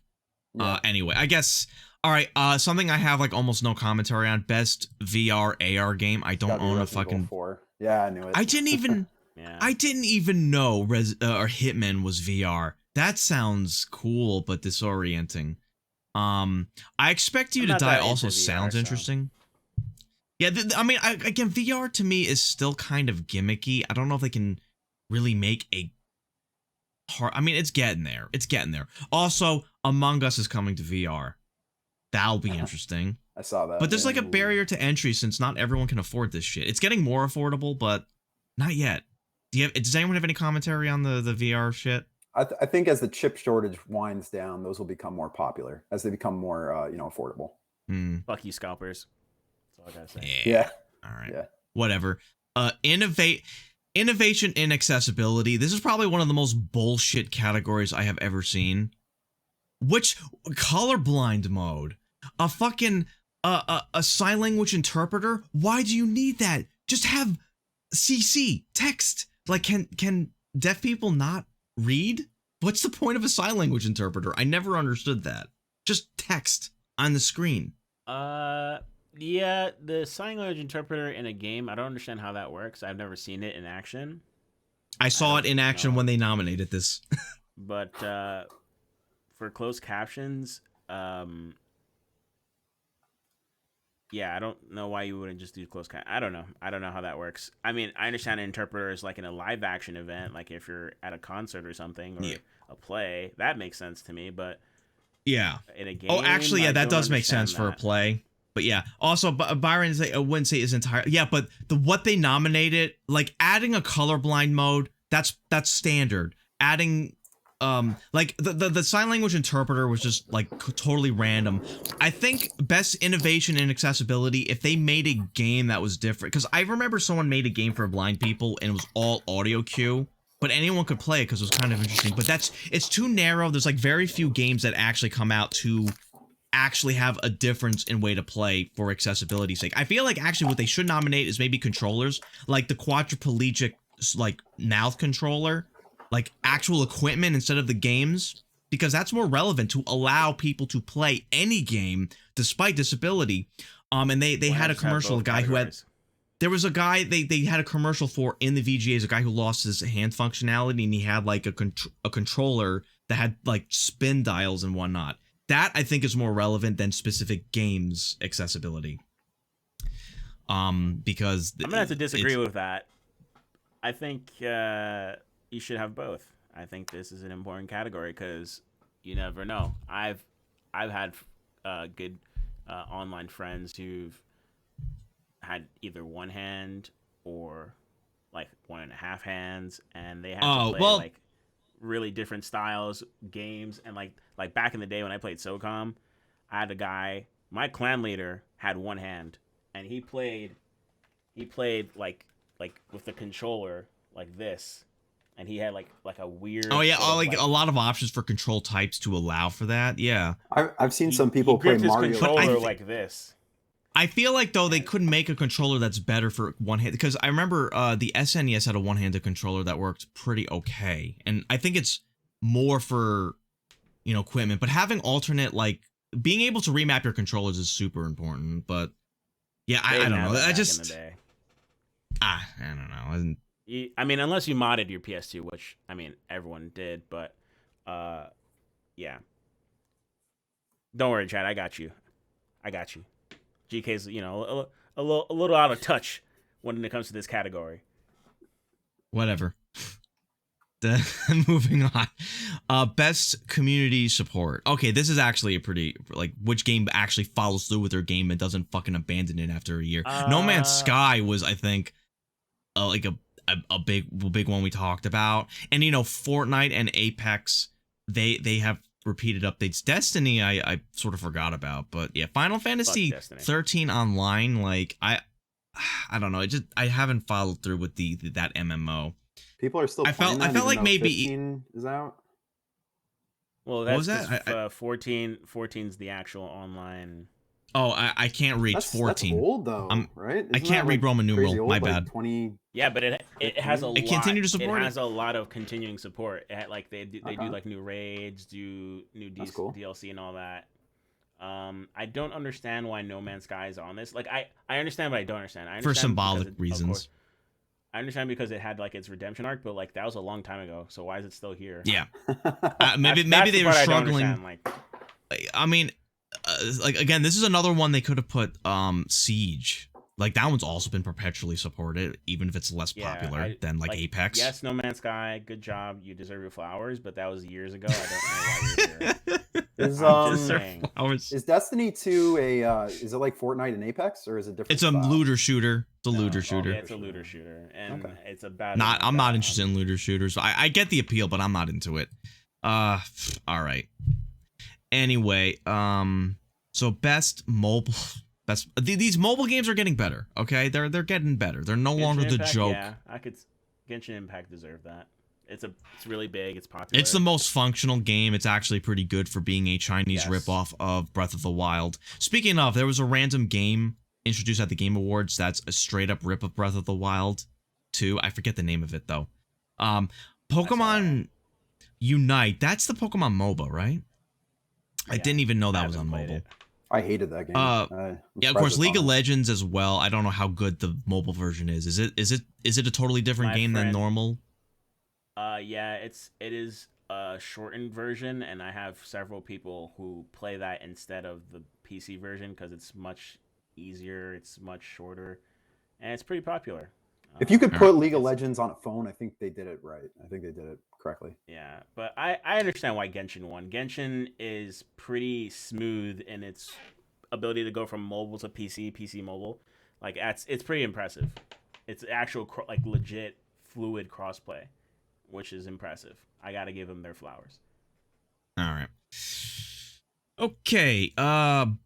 Yeah. Anyway, I guess. All right, something I have like almost no commentary on. Best VR AR game. I don't own a fucking. 4. Yeah, I knew it. I didn't even. Yeah. I didn't even know or Hitman was VR. That sounds cool but disorienting. I Expect You to Die also sounds interesting. Yeah, I mean, again, VR to me is still kind of gimmicky. I don't know if they can really make a hard. I mean, it's getting there. It's getting there. Also, Among Us is coming to VR. That'll be interesting. I saw that. But there's like a barrier to entry since not everyone can afford this shit. It's getting more affordable, but not yet. Does anyone have any commentary on the VR shit? I think as the chip shortage winds down, those will become more popular as they become more, affordable. Fuck you, scalpers. That's all I gotta say. Yeah. All right. Yeah. Whatever. Innovation in accessibility. This is probably one of the most bullshit categories I have ever seen. Which colorblind mode? A fucking a sign language interpreter? Why do you need that? Just have CC text. Like, can deaf people not read? What's the point of a sign language interpreter? I never understood that. Just text on the screen. Yeah, the sign language interpreter in a game, I don't understand how that works. I've never seen it in action. I saw it in action when they nominated this. But for closed captions, yeah, I don't know why you wouldn't just do closed captions. I don't know how that works. I mean, I understand an interpreter is like in a live action event, like if you're at a concert or something, or a play. That makes sense to me, but yeah, in a game. Oh, actually, yeah, that does make sense for a play. But yeah, also Byron, I wouldn't say is entire. Yeah, but what they nominated, like adding a colorblind mode, that's standard. Adding like the sign language interpreter was just like totally random. I think best innovation in accessibility, if they made a game that was different, because I remember someone made a game for blind people and it was all audio cue, but anyone could play it because it was kind of interesting. But it's too narrow. There's like very few games that actually come out to actually have a difference in way to play for accessibility's sake. I feel like actually what they should nominate is maybe controllers, like the quadriplegic like mouth controller, like actual equipment instead of the games, because that's more relevant to allow people to play any game despite disability. And they had a commercial, a guy who had, there was a guy they had a commercial for in the VGAs, a guy who lost his hand functionality and he had like a controller that had like spin dials and whatnot. That I think is more relevant than specific games accessibility. Because I'm gonna have to disagree with that. I think you should have both. I think this is an important category because you never know. I've had good online friends who've had either one hand or like 1.5 hands, and they have to play like really different styles games. And like back in the day when I played SOCOM, I had a guy, my clan leader had one hand, and he played like with the controller like this, and he had like a weird like a lot of options for control types to allow for that. Yeah, I've seen some people play Mario controller like this. I feel like though they couldn't make a controller that's better for one hand, because I remember the SNES had a one-handed controller that worked pretty okay, and I think it's more for equipment. But having alternate, like being able to remap your controllers is super important. But yeah, I don't know. I don't know. I mean, unless you modded your PS2, which I mean everyone did, but yeah. Don't worry, Chad. I got you. GK's, a little out of touch when it comes to this category. Whatever. Moving on. Best community support. Okay, this is actually a pretty, like, which game actually follows through with their game and doesn't fucking abandon it after a year. No Man's Sky was, I think, like a big one we talked about. And, Fortnite and Apex, they have repeated updates. Destiny I sort of forgot about, but yeah, Final Fantasy 13 online, like I don't know, I haven't followed through with that MMO. People are still I felt like maybe 15 is out. Well, that's what was that? 14's the actual online. Oh, I can't reach 14. That's old though, right? I can't read Roman numeral. Old, my like bad. 20. Yeah, but it has a lot. It continued to support it. has a lot of continuing support. It had, like they do like new raids, do new DLC and all that. I don't understand why No Man's Sky is on this. Like I understand, but I don't understand. I understand for symbolic reasons. I understand because it had like its redemption arc, but like that was a long time ago. So why is it still here? Yeah, maybe they were struggling. I mean, like again, this is another one they could have put Siege. Like that one's also been perpetually supported, even if it's less popular than like Apex. Yes, No Man's Sky, good job, you deserve your flowers, but that was years ago. I don't know why you're here. Is Destiny 2 is it like Fortnite and Apex, or is it different? It's a looter shooter. It's a looter shooter. Yeah, it's a looter shooter, and it's about. I'm not interested in looter shooters. I get the appeal, but I'm not into it. All right. Anyway, so best mobile. These mobile games are getting better. Okay, they're getting better. They're no longer the joke. Yeah, Genshin Impact deserve that. It's really big. It's popular. It's the most functional game. It's actually pretty good for being a Chinese ripoff of Breath of the Wild. Speaking of, there was a random game introduced at the Game Awards that's a straight up rip of Breath of the Wild 2. I forget the name of it though. Pokemon Unite. That's the Pokemon MOBA, right? I didn't even know that was on mobile. I hated that game. Yeah, of course, League of Legends as well. I don't know how good the mobile version is. Is it a totally different game than normal? Yeah, it is a shortened version, and I have several people who play that instead of the PC version because it's much easier, it's much shorter, and it's pretty popular. If you could put League of Legends on a phone, I think they did it right. I think they did it correctly. Yeah, but I understand why Genshin won. Genshin is pretty smooth in its ability to go from mobile to PC mobile. Like it's pretty impressive. It's actual like legit fluid crossplay, which is impressive. I gotta give them their flowers. All right. Okay,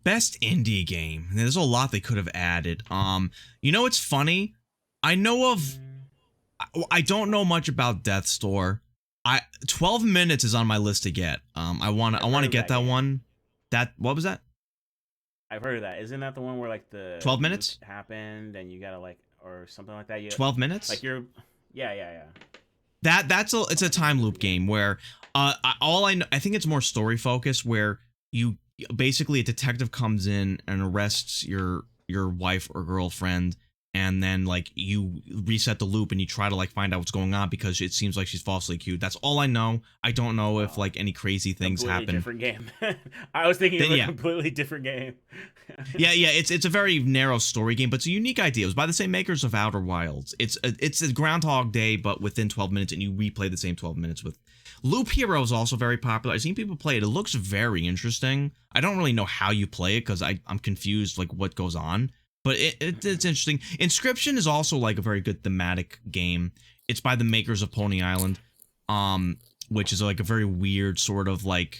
best indie game. There's a lot they could have added. You know what's funny? I don't know much about Death's Door. 12 minutes is on my list to get. I want to get that one. What was that? I've heard of that. Isn't that the one where like the 12 minutes happened and you gotta like or something like that? 12 minutes? Like you're, yeah. It's a time loop game where I think it's more story focused where you basically a detective comes in and arrests your wife or girlfriend. And then, like, you reset the loop and you try to, like, find out what's going on because it seems like she's falsely accused. That's all I know. I don't know if, like, any crazy things happen. Different game. I was thinking of a completely different game. yeah, it's a very narrow story game, but it's a unique idea. It was by the same makers of Outer Wilds. It's a Groundhog Day, but within 12 minutes, and you replay the same 12 minutes with... Loop Hero is also very popular. I've seen people play it. It looks very interesting. I don't really know how you play it because I'm confused, like, what goes on. But it's interesting. Inscription is also like a very good thematic game. It's by the makers of Pony Island, which is like a very weird sort of like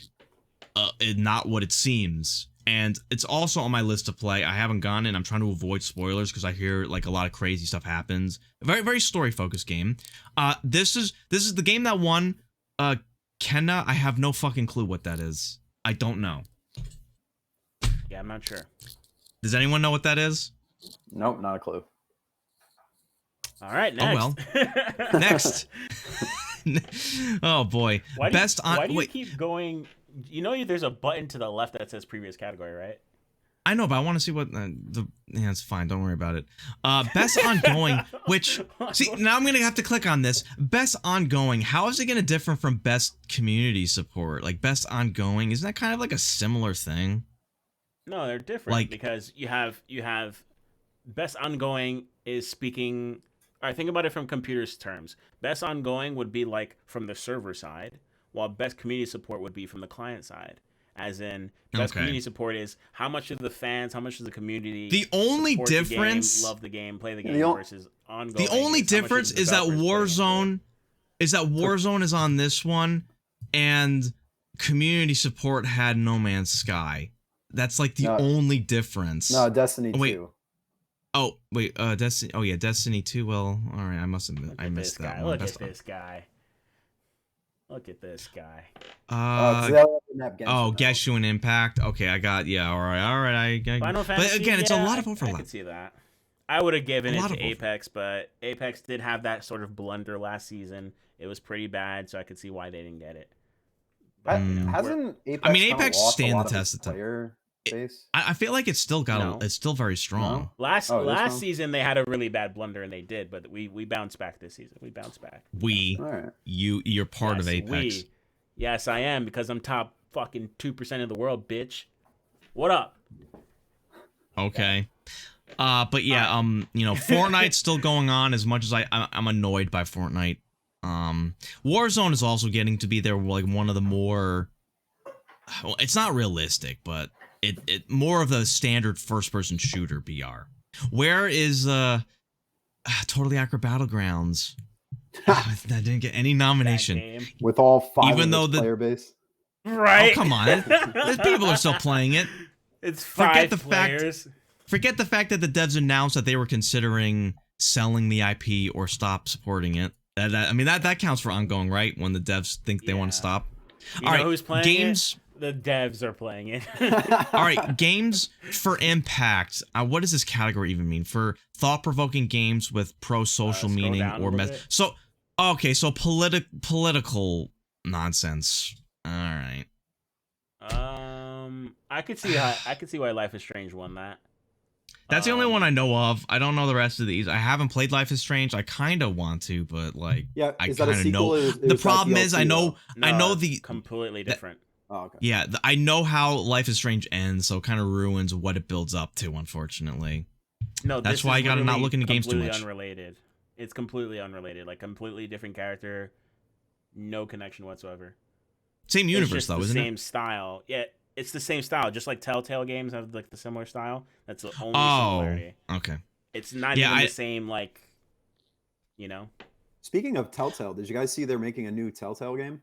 not what it seems. And it's also on my list to play. I haven't gone in. I'm trying to avoid spoilers because I hear like a lot of crazy stuff happens. A very, very story focused game. This is the game that won. Kenna, I have no fucking clue what that is. I don't know. Yeah, I'm not sure. Does anyone know what that is? Nope, not a clue. All right, next. Oh well. Next. Oh boy. Why do you keep going? You know, there's a button to the left that says previous category, right? I know, but I want to see what yeah, it's fine. Don't worry about it. Best ongoing, which see now I'm gonna have to click on this. Best ongoing. How is it gonna differ from best community support? Like best ongoing, isn't that kind of like a similar thing? No, they're different because you have best ongoing is speaking. All right, think about it from computers' terms. Best ongoing would be like from the server side, while best community support would be from the client side. As in, best community support is how much of the fans, how much of the community. The only difference, love the game, play the game versus ongoing. The only difference is that Warzone is on this one, and community support had No Man's Sky. That's like the only difference. No, Destiny 2. Oh, wait, Destiny. Oh, yeah, Destiny 2. Well, all right, I missed that one. Look at this guy. Look at this guy. Guess you an Impact. Okay, I got all right. Final Fantasy, but again, it's a lot of overlap. I could see that. I would have given it to Apex, but Apex did have that sort of blunder last season. It was pretty bad, so I could see why they didn't get it. But, hasn't Apex? I mean, Apex stand the test of time. I feel like it's still got it's still very strong. No. Last season they had a really bad blunder and they did, but we bounced back this season. We bounced back. Right. You're part of Apex. Yes, I am, because I'm top fucking 2% of the world, bitch. What up? Okay. But yeah, Fortnite's still going on. As much as I'm annoyed by Fortnite. Warzone is also getting to be one of the more. Well, it's not realistic, but it more of the standard first-person shooter BR. Where is Totally Accurate Battlegrounds? I didn't get any nomination with all 5 even though the player base. Right? Oh, come on! People are still playing it. It's 5 players. Forget the fact that the devs announced that they were considering selling the IP or stop supporting it. That counts for ongoing, right? When the devs think they want to stop. All right, who's playing games? The devs are playing it. All right, games for impact. What does this category even mean? For thought-provoking games with pro-social meaning or so political nonsense. All right. I could see why Life is Strange won that. That's the only one I know of. I don't know the rest of these. I haven't played Life is Strange. I kind of want to, but I kind of know. The problem is, I know the completely different. Oh, okay. Yeah, I know how Life is Strange ends, so it kind of ruins what it builds up to. Unfortunately, no. That's why I gotta not look into games too much. Unrelated. It's completely unrelated. Like completely different character, no connection whatsoever. Same universe though, isn't it? Same style. Yeah. It's the same style, just like Telltale games have the similar style. That's the only similarity. Okay. It's not even the same, Speaking of Telltale, did you guys see they're making a new Telltale game?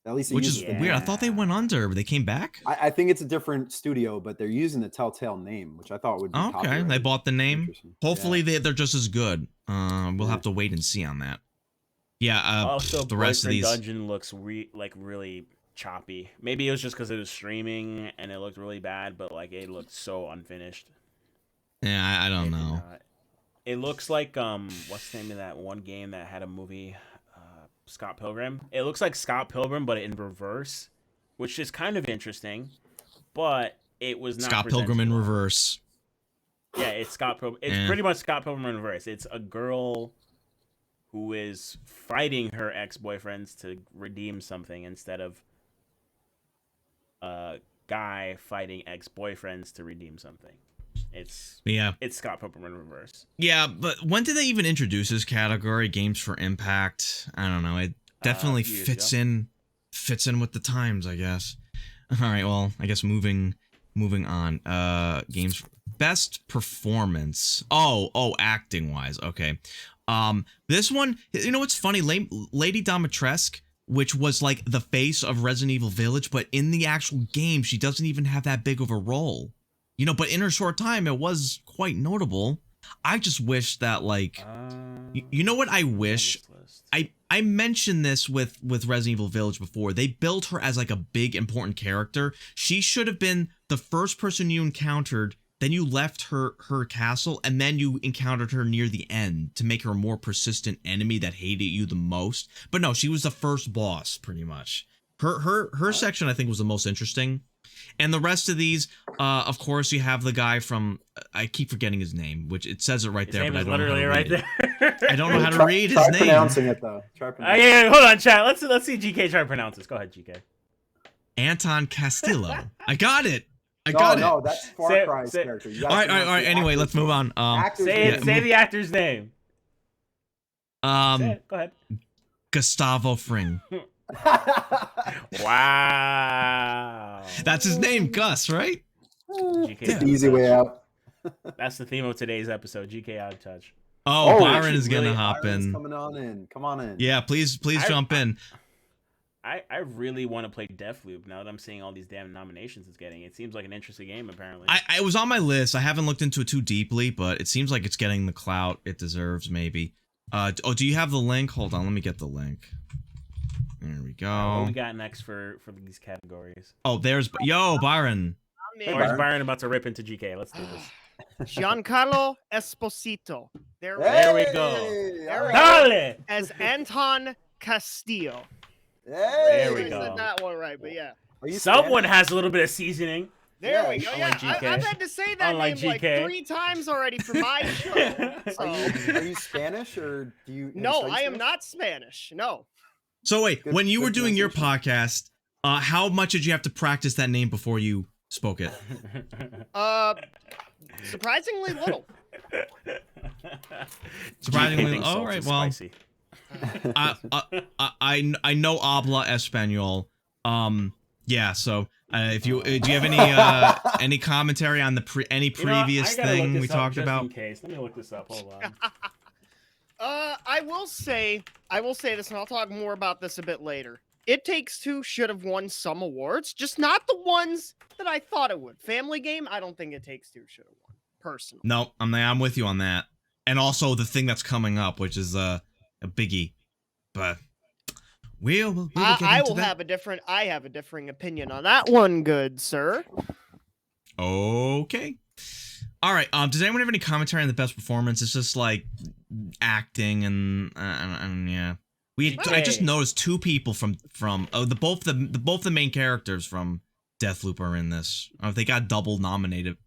At least which is weird. I thought they went under, but they came back. I think it's a different studio, but they're using the Telltale name, which I thought would be okay. They bought the name. Hopefully they're just as good. We'll have to wait and see on that. Yeah. Also, the rest of these Dungeon looks really choppy. Maybe it was just because it was streaming and it looked really bad, but it looked so unfinished. Yeah, I don't know. It looks like what's the name of that one game that had a movie, Scott Pilgrim? It looks like Scott Pilgrim, but in reverse, which is kind of interesting. But it was not Scott Pilgrim in reverse. Yeah, it's Scott Pilgrim. It's pretty much Scott Pilgrim in reverse. It's a girl who is fighting her ex-boyfriends to redeem something instead of a guy fighting ex-boyfriends to redeem something. It's Scott Pilgrim in reverse. Yeah, but when did they even introduce this category? Games for impact? I don't know. It definitely fits in with the times, I guess. All right, well, I guess moving on. Games best performance. Oh, acting wise. Okay. This one, what's funny? Lady Dimitrescu, which was like the face of Resident Evil Village, but in the actual game, she doesn't even have that big of a role. But in her short time, it was quite notable. I just wish that, you know what I wish? I mentioned this with Resident Evil Village before. They built her as like a big, important character. She should have been the first person you encountered. Then you left her castle, and then you encountered her near the end to make her a more persistent enemy that hated you the most. But no, she was the first boss, pretty much. Her section, I think, was the most interesting. And the rest of these, of course, you have the guy from, I keep forgetting his name, which it says it right there, but I don't know how to read it. I don't know how to read his name. Try pronouncing it, though. Yeah, hold on, chat. Let's see GK try to pronounce this. Go ahead, GK. Anton Castillo. I got it. I got it. No, that's Far Cry's character. All right. Anyway, let's move on. Say the actor's name. Say it. Go ahead. Gustavo Fring. Wow. That's his name, Gus, right? It's the easy way out. That's the theme of today's episode. GK out of touch. Oh, Byron is gonna hop in. Coming on in. Come on in. Yeah, please jump in. I really want to play Deathloop now that I'm seeing all these damn nominations it's getting. It seems like an interesting game, apparently. I was on my list. I haven't looked into it too deeply, but it seems like it's getting the clout it deserves, maybe. Do you have the link? Hold on, let me get the link. There we go. What we got next for these categories? Oh, there's Byron. Or is Byron about to rip into GK? Let's do this. Giancarlo Esposito. There we go. Dale! As Anton Castillo. There we I go. said that one right, but yeah. Someone has a little bit of seasoning. There we go. Yeah, I've had to say that name GK. like 3 times already for my show. So. Are you Spanish or do you? No, I am not Spanish. No. So wait, when you were doing your podcast, how much did you have to practice that name before you spoke it? Surprisingly little. Surprisingly, all right. Well, I know habla español. Yeah. So if you do, you have any commentary on the previous thing we talked about? In case. Let me look this up. Hold on. I will say this, and I'll talk more about this a bit later. It Takes Two should have won some awards, just not the ones that I thought it would. Family Game, I don't think It Takes Two should have won, personally. No, I'm with you on that. And also the thing that's coming up, which is a biggie. But we'll get into that. I have a differing opinion on that one, good sir. Okay. All right. Does anyone have any commentary on the best performance? It's just like acting and yeah. I just noticed 2 people from both the main characters from Deathloop are in this. They got double nominated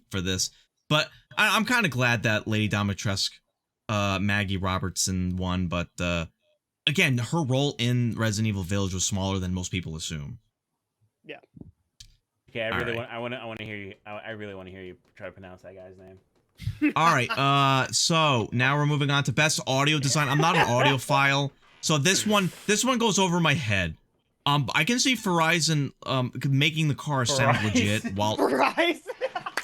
for this, but I'm kind of glad that Lady Dimitrescu, Maggie Robertson won. But again, her role in Resident Evil Village was smaller than most people assume. Yeah. Okay, I want to hear you. I really want to hear you try to pronounce that guy's name. All right. So now we're moving on to best audio design. I'm not an audiophile. So this one goes over my head. I can see Verizon making the car sound legit while Verizon.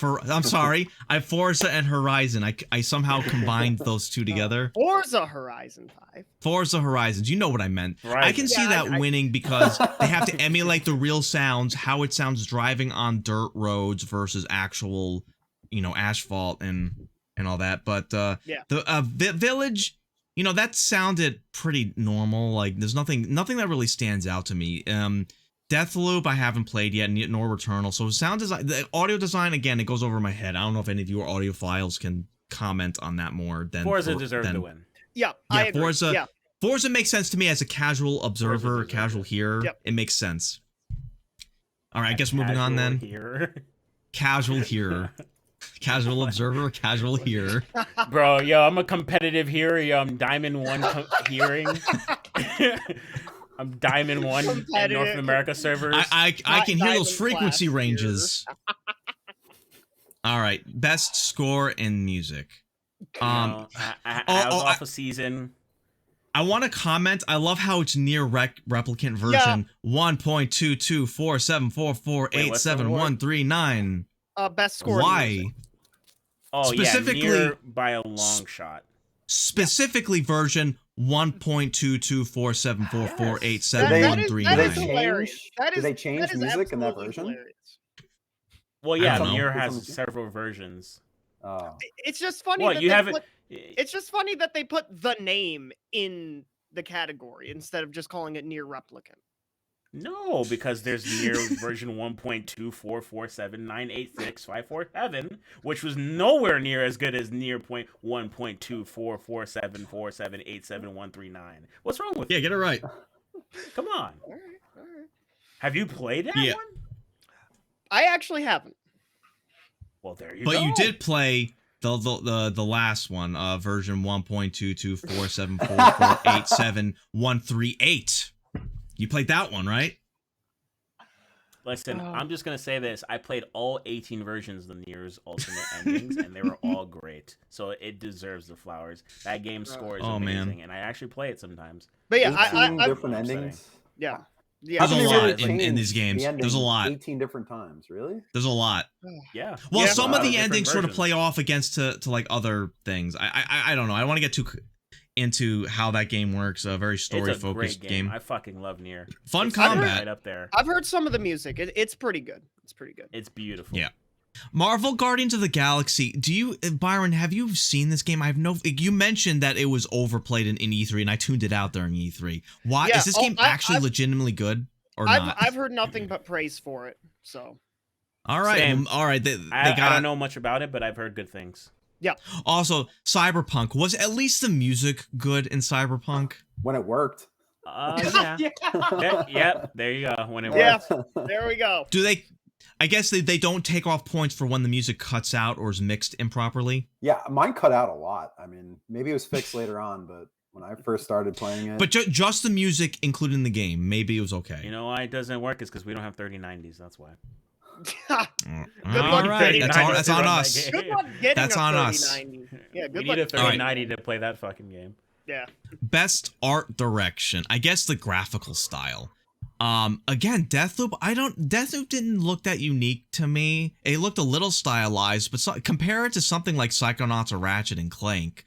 I'm sorry, Forza and Horizon. I somehow combined those two together. Forza Horizon 5. Forza Horizons. You know what I meant. Horizon. I can see that winning because they have to emulate the real sounds, how it sounds driving on dirt roads versus actual, asphalt and all that. But the Village. That sounded pretty normal. Like, there's nothing that really stands out to me. Deathloop, I haven't played yet, nor Returnal. So sound design, the audio design, again, it goes over my head. I don't know if any of you audiophiles can comment on that more than Forza deserves to win. Yeah, I agree. Forza makes sense to me as a casual observer, casual hearer. Yep. It makes sense. All right, I guess moving on then. Casual hearer. Casual observer, casual hearer. Bro, I'm a competitive hearer. I'm Diamond 1 hearing. I'm Diamond 1 in North America servers. I can hear those frequency ranges. All right, best score in music. I was off a season. I want to comment. I love how it's near replicant version 1.22474487139. Best score. Why? Oh, specifically, near by a long shot. Specifically, version 1.22474487139. That is hilarious. Did they change music in that version? Hilarious. Well, yeah, Nier has several versions. It's just funny. Well, it's just funny that they put the name in the category instead of just calling it Nier Replicant. No, because there's Nier version 1.24479865547, which was nowhere near as good as Nier 1.2447447871139. What's wrong with you? Yeah, get it right. Come on. All right. Have you played that one? I actually haven't. Well, there you go. But you did play the last one, version 1.22447487138. You played that one, right? Listen, I'm just going to say this. I played all 18 versions of the Nier's Ultimate endings, and they were all great. So it deserves the flowers. That game score is amazing, and I actually play it sometimes. But yeah, 18 different endings? Yeah. There's a lot in these games. There's a lot. 18 different times, really? There's a lot. Yeah. Well, some of the endings sort of play off against to like other things. I don't know. I don't want to get too into how that game works. A very story-focused game. I fucking love Nier. Fun combat. Right up there. I've heard some of the music. It's pretty good. It's pretty good. It's beautiful. Yeah. Marvel Guardians of the Galaxy. Byron, have you seen this game? You mentioned that it was overplayed in E3, and I tuned it out during E3. Why is this game actually legitimately good or not? I've heard nothing but praise for it. So, all right, all right. I don't know much about it, but I've heard good things. Yeah. Also, Cyberpunk, was at least the music good in Cyberpunk when it worked? Yeah. Yep. There you go. When it worked. There we go. Do they? I guess they don't take off points for when the music cuts out or is mixed improperly. Yeah, mine cut out a lot. I mean, maybe it was fixed later on, but when I first started playing it. But just the music included in the game, maybe it was okay. You know why it doesn't work is because we don't have 3090s. That's why. Good luck. All right, that's on us. Good luck getting that's on us. Yeah, good we need a 3090 to play that fucking game. Yeah. Best art direction. I guess the graphical style. Again, Deathloop. Deathloop didn't look that unique to me. It looked a little stylized, but compare it to something like Psychonauts or Ratchet and Clank.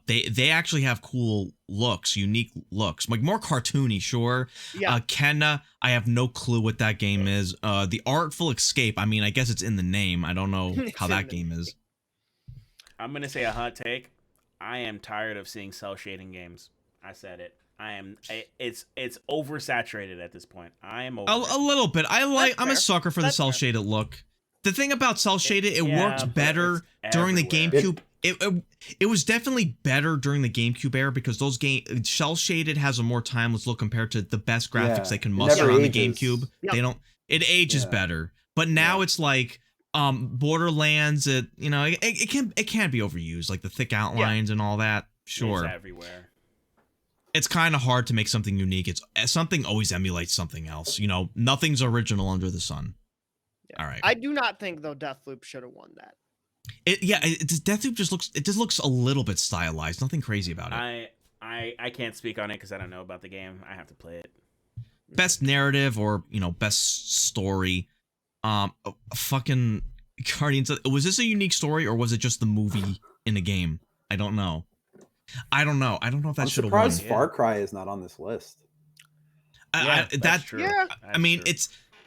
They actually have cool looks, unique looks, like more cartoony, sure. Yeah. Kenna, I have no clue what that game is. The Artful Escape. I mean, I guess it's in the name. I don't know how that game is. I'm gonna say a hot take. I am tired of seeing cell shading games. I said it. It's oversaturated at this point. I am over a little bit. I'm a sucker for the cell shaded look. The thing about cell shaded, it worked better during the GameCube. It was definitely better during the GameCube era because those cell shaded has a more timeless look compared to the best graphics they can muster on the GameCube. Yep. It ages better. But now it's like Borderlands, it can't be overused, like the thick outlines and all that. Sure. It's everywhere. It's kind of hard to make something unique. It's something always emulates something else. Nothing's original under the sun. Yeah. All right. I do not think though Deathloop should have won that. Deathloop just looks a little bit stylized. Nothing crazy about it. I can't speak on it because I don't know about the game. I have to play it. Best narrative or best story. Fucking Guardians. Was this a unique story or was it just the movie in the game? I don't know. I don't know if that should have won. I'm surprised Far Cry is not on this list. That's true. Yeah. I mean,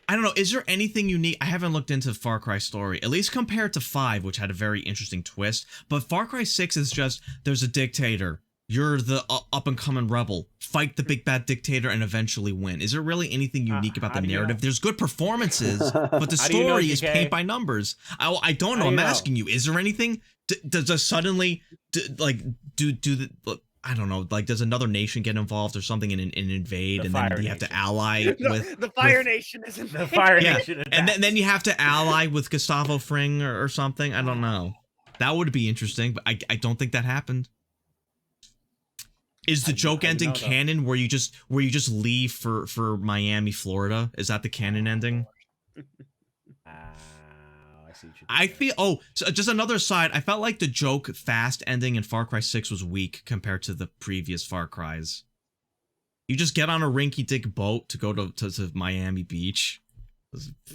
I don't know. Is there anything unique? I haven't looked into Far Cry story, at least compared to 5, which had a very interesting twist. But Far Cry 6 is just, there's a dictator. You're the up-and-coming rebel. Fight the big bad dictator and eventually win. Is there really anything unique about the narrative? There's good performances, but the story is paint by numbers. I don't know. I'm asking you. Is there anything? Does suddenly, I don't know, like, does another nation get involved or something and invade, and then you have to ally with... The Fire Nation is in the Fire Nation. And then you have to ally with Gustavo Fring or something. I don't know. That would be interesting, but I don't think that happened. Is the joke ending canon where you just leave for Miami, Florida? Is that the canon ending? I feel so just another side. I felt like the joke fast ending in Far Cry 6 was weak compared to the previous Far Cries. You just get on a rinky-dink boat to go to Miami Beach.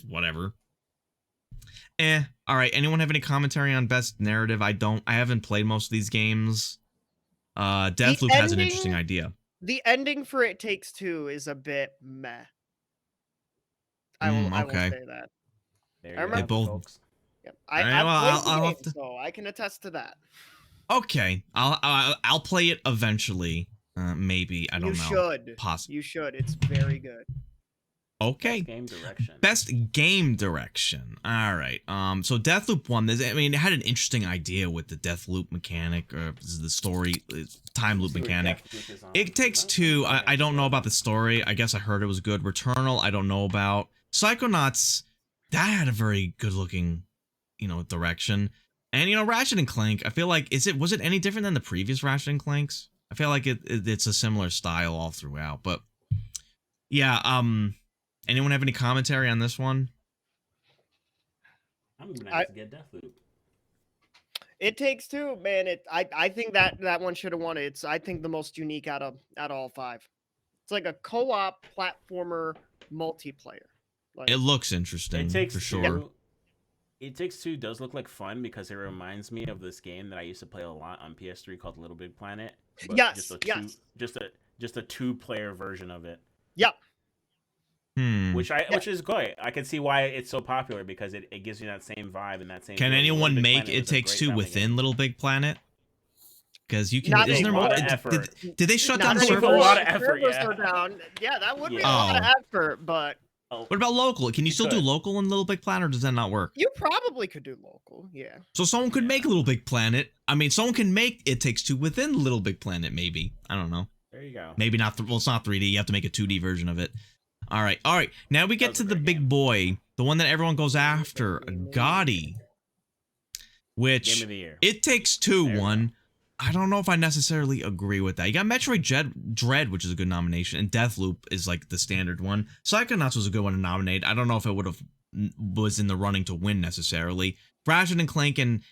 Whatever. All right. Anyone have any commentary on best narrative? I haven't played most of these games. Deathloop has an interesting idea. The ending for It Takes Two is a bit meh. I will say that. I remember folks. Yep. I'll have to... so I can attest to that. Okay, I'll play it eventually. Maybe I don't know. You should. You should. It's very good. Okay. Best game direction. All right. So Deathloop won this. I mean, it had an interesting idea with the Deathloop mechanic, or the story, time loop mechanic. It Takes Two. I don't know about the story. I guess I heard it was good. Returnal, I don't know about. Psychonauts, that had a very good looking, direction. And Ratchet and Clank, I feel like was it any different than the previous Ratchet and Clanks? I feel like it's a similar style all throughout. But yeah, anyone have any commentary on this one? I'm gonna have to get Deathloop. It Takes Two, man. I think that one should have won it. It's, I think, the most unique out of all 5. It's like a co-op platformer multiplayer. Like, it looks interesting for sure. It Takes Two does look like fun because it reminds me of this game that I used to play a lot on PS3 called Little Big Planet. Yes, just a 2-player version of it. Yep. Which is great. I can see why it's so popular because it gives you that same vibe and that same. Can anyone make It Takes Two within Little Big Planet? Because you can. Not isn't there a lot more? of effort. Did they shut down Not servers? a lot of effort. Servers Yeah. are down. Yeah, that would be a lot of effort, but. What about local? Can you still do local in Little Big Planet, or does that not work? You probably could do local, yeah. So someone could make Little Big Planet. I mean, someone can make It Takes Two within Little Big Planet, maybe. I don't know. There you go. Maybe not. Well, it's not 3D. You have to make a 2D version of it. All right. Now we get to the big boy, the one that everyone goes after, Gotti. Which Game of the Year. It Takes Two won. I don't know if I necessarily agree with that. You got Metroid Dread, which is a good nomination, and Deathloop is like the standard one. Psychonauts was a good one to nominate. I don't know if it was in the running to win necessarily. Ratchet and Clank and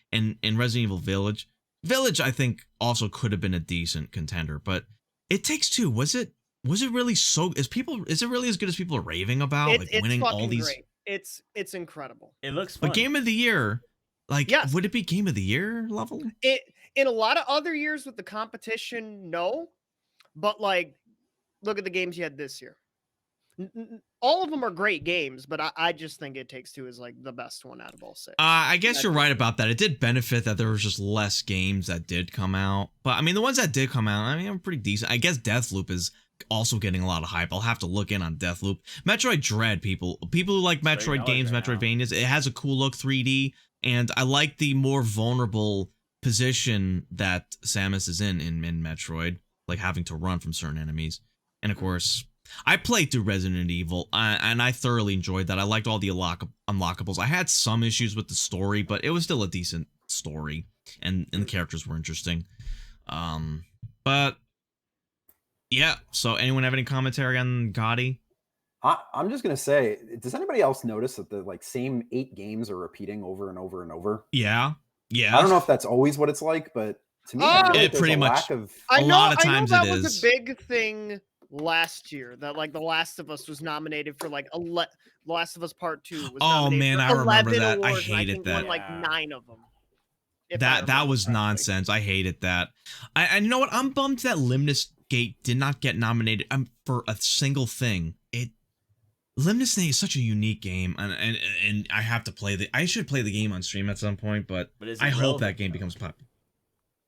Resident Evil Village. Village, I think, also could have been a decent contender, but It Takes Two, was it really so? Is it really as good as people are raving about? It's winning all these. great. It's incredible. It looks fun. But Game of the Year, yes. Would it be Game of the Year level? In a lot of other years with the competition, no. But look at the games you had this year. All of them are great games, but I just think It Takes Two is the best one out of all six. I guess you're right about that. It did benefit that there was just less games that did come out. But I mean, the ones that did come out, I mean, are pretty decent. I guess Deathloop is also getting a lot of hype. I'll have to look in on Deathloop. Metroid Dread, people who like Metroid games, Metroidvanias, it has a cool look, 3D, and I like the more vulnerable position that Samus is in Metroid, like having to run from certain enemies. And of course, I played through Resident Evil, and I thoroughly enjoyed that. I liked all the unlockables. I had some issues with the story, but it was still a decent story, and the characters were interesting. But yeah, so anyone have any commentary on Gotti? I'm just gonna say, does anybody else notice that the same 8 games are repeating over and over and over? Yeah. I don't know if that's always what it's like, but to me, it pretty much. A lot of times that was a big thing last year. That The Last of Us was nominated for Last of Us Part 2 was nominated man, for I remember 11 that. awards, I hated that. Won 9 of them. That was nonsense. I hated that. I you know what? I'm bummed that Limnus Gate did not get nominated for a single thing. Limnus Gate is such a unique game, and I have to play I should play the game on stream at some point, but I hope that game becomes popular.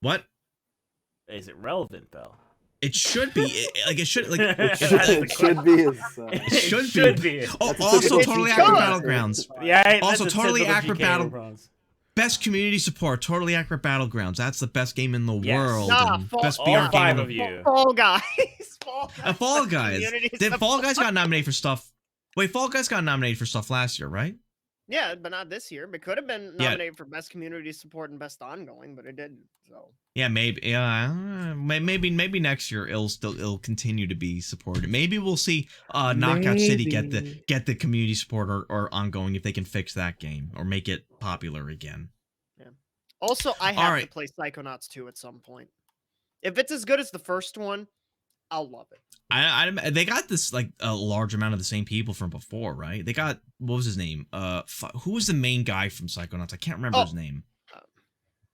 What? Is it relevant though? It should be. It should be. It should be. Oh, also Totally Accurate Battlegrounds. Yeah. Also Totally Accurate Battlegrounds. Best community support, Totally Accurate Battlegrounds. That's the best game in the world. Best all VR 5 game of you. Fall Guys. Fall Guys. Fall Guys got nominated for stuff. Wait, Fall Guys got nominated for stuff last year, right? Yeah, but not this year. It could have been nominated for best community support and best ongoing, but it didn't. So yeah, maybe. Maybe next year it'll continue to be supported. Maybe we'll see Knockout City get the community support or ongoing if they can fix that game or make it popular again. Yeah. Also, I have to play Psychonauts 2 at some point. If it's as good as the first one, I'll love it. They got this a large amount of the same people from before, right? They got, what was his name? Who was the main guy from Psychonauts? I can't remember his name.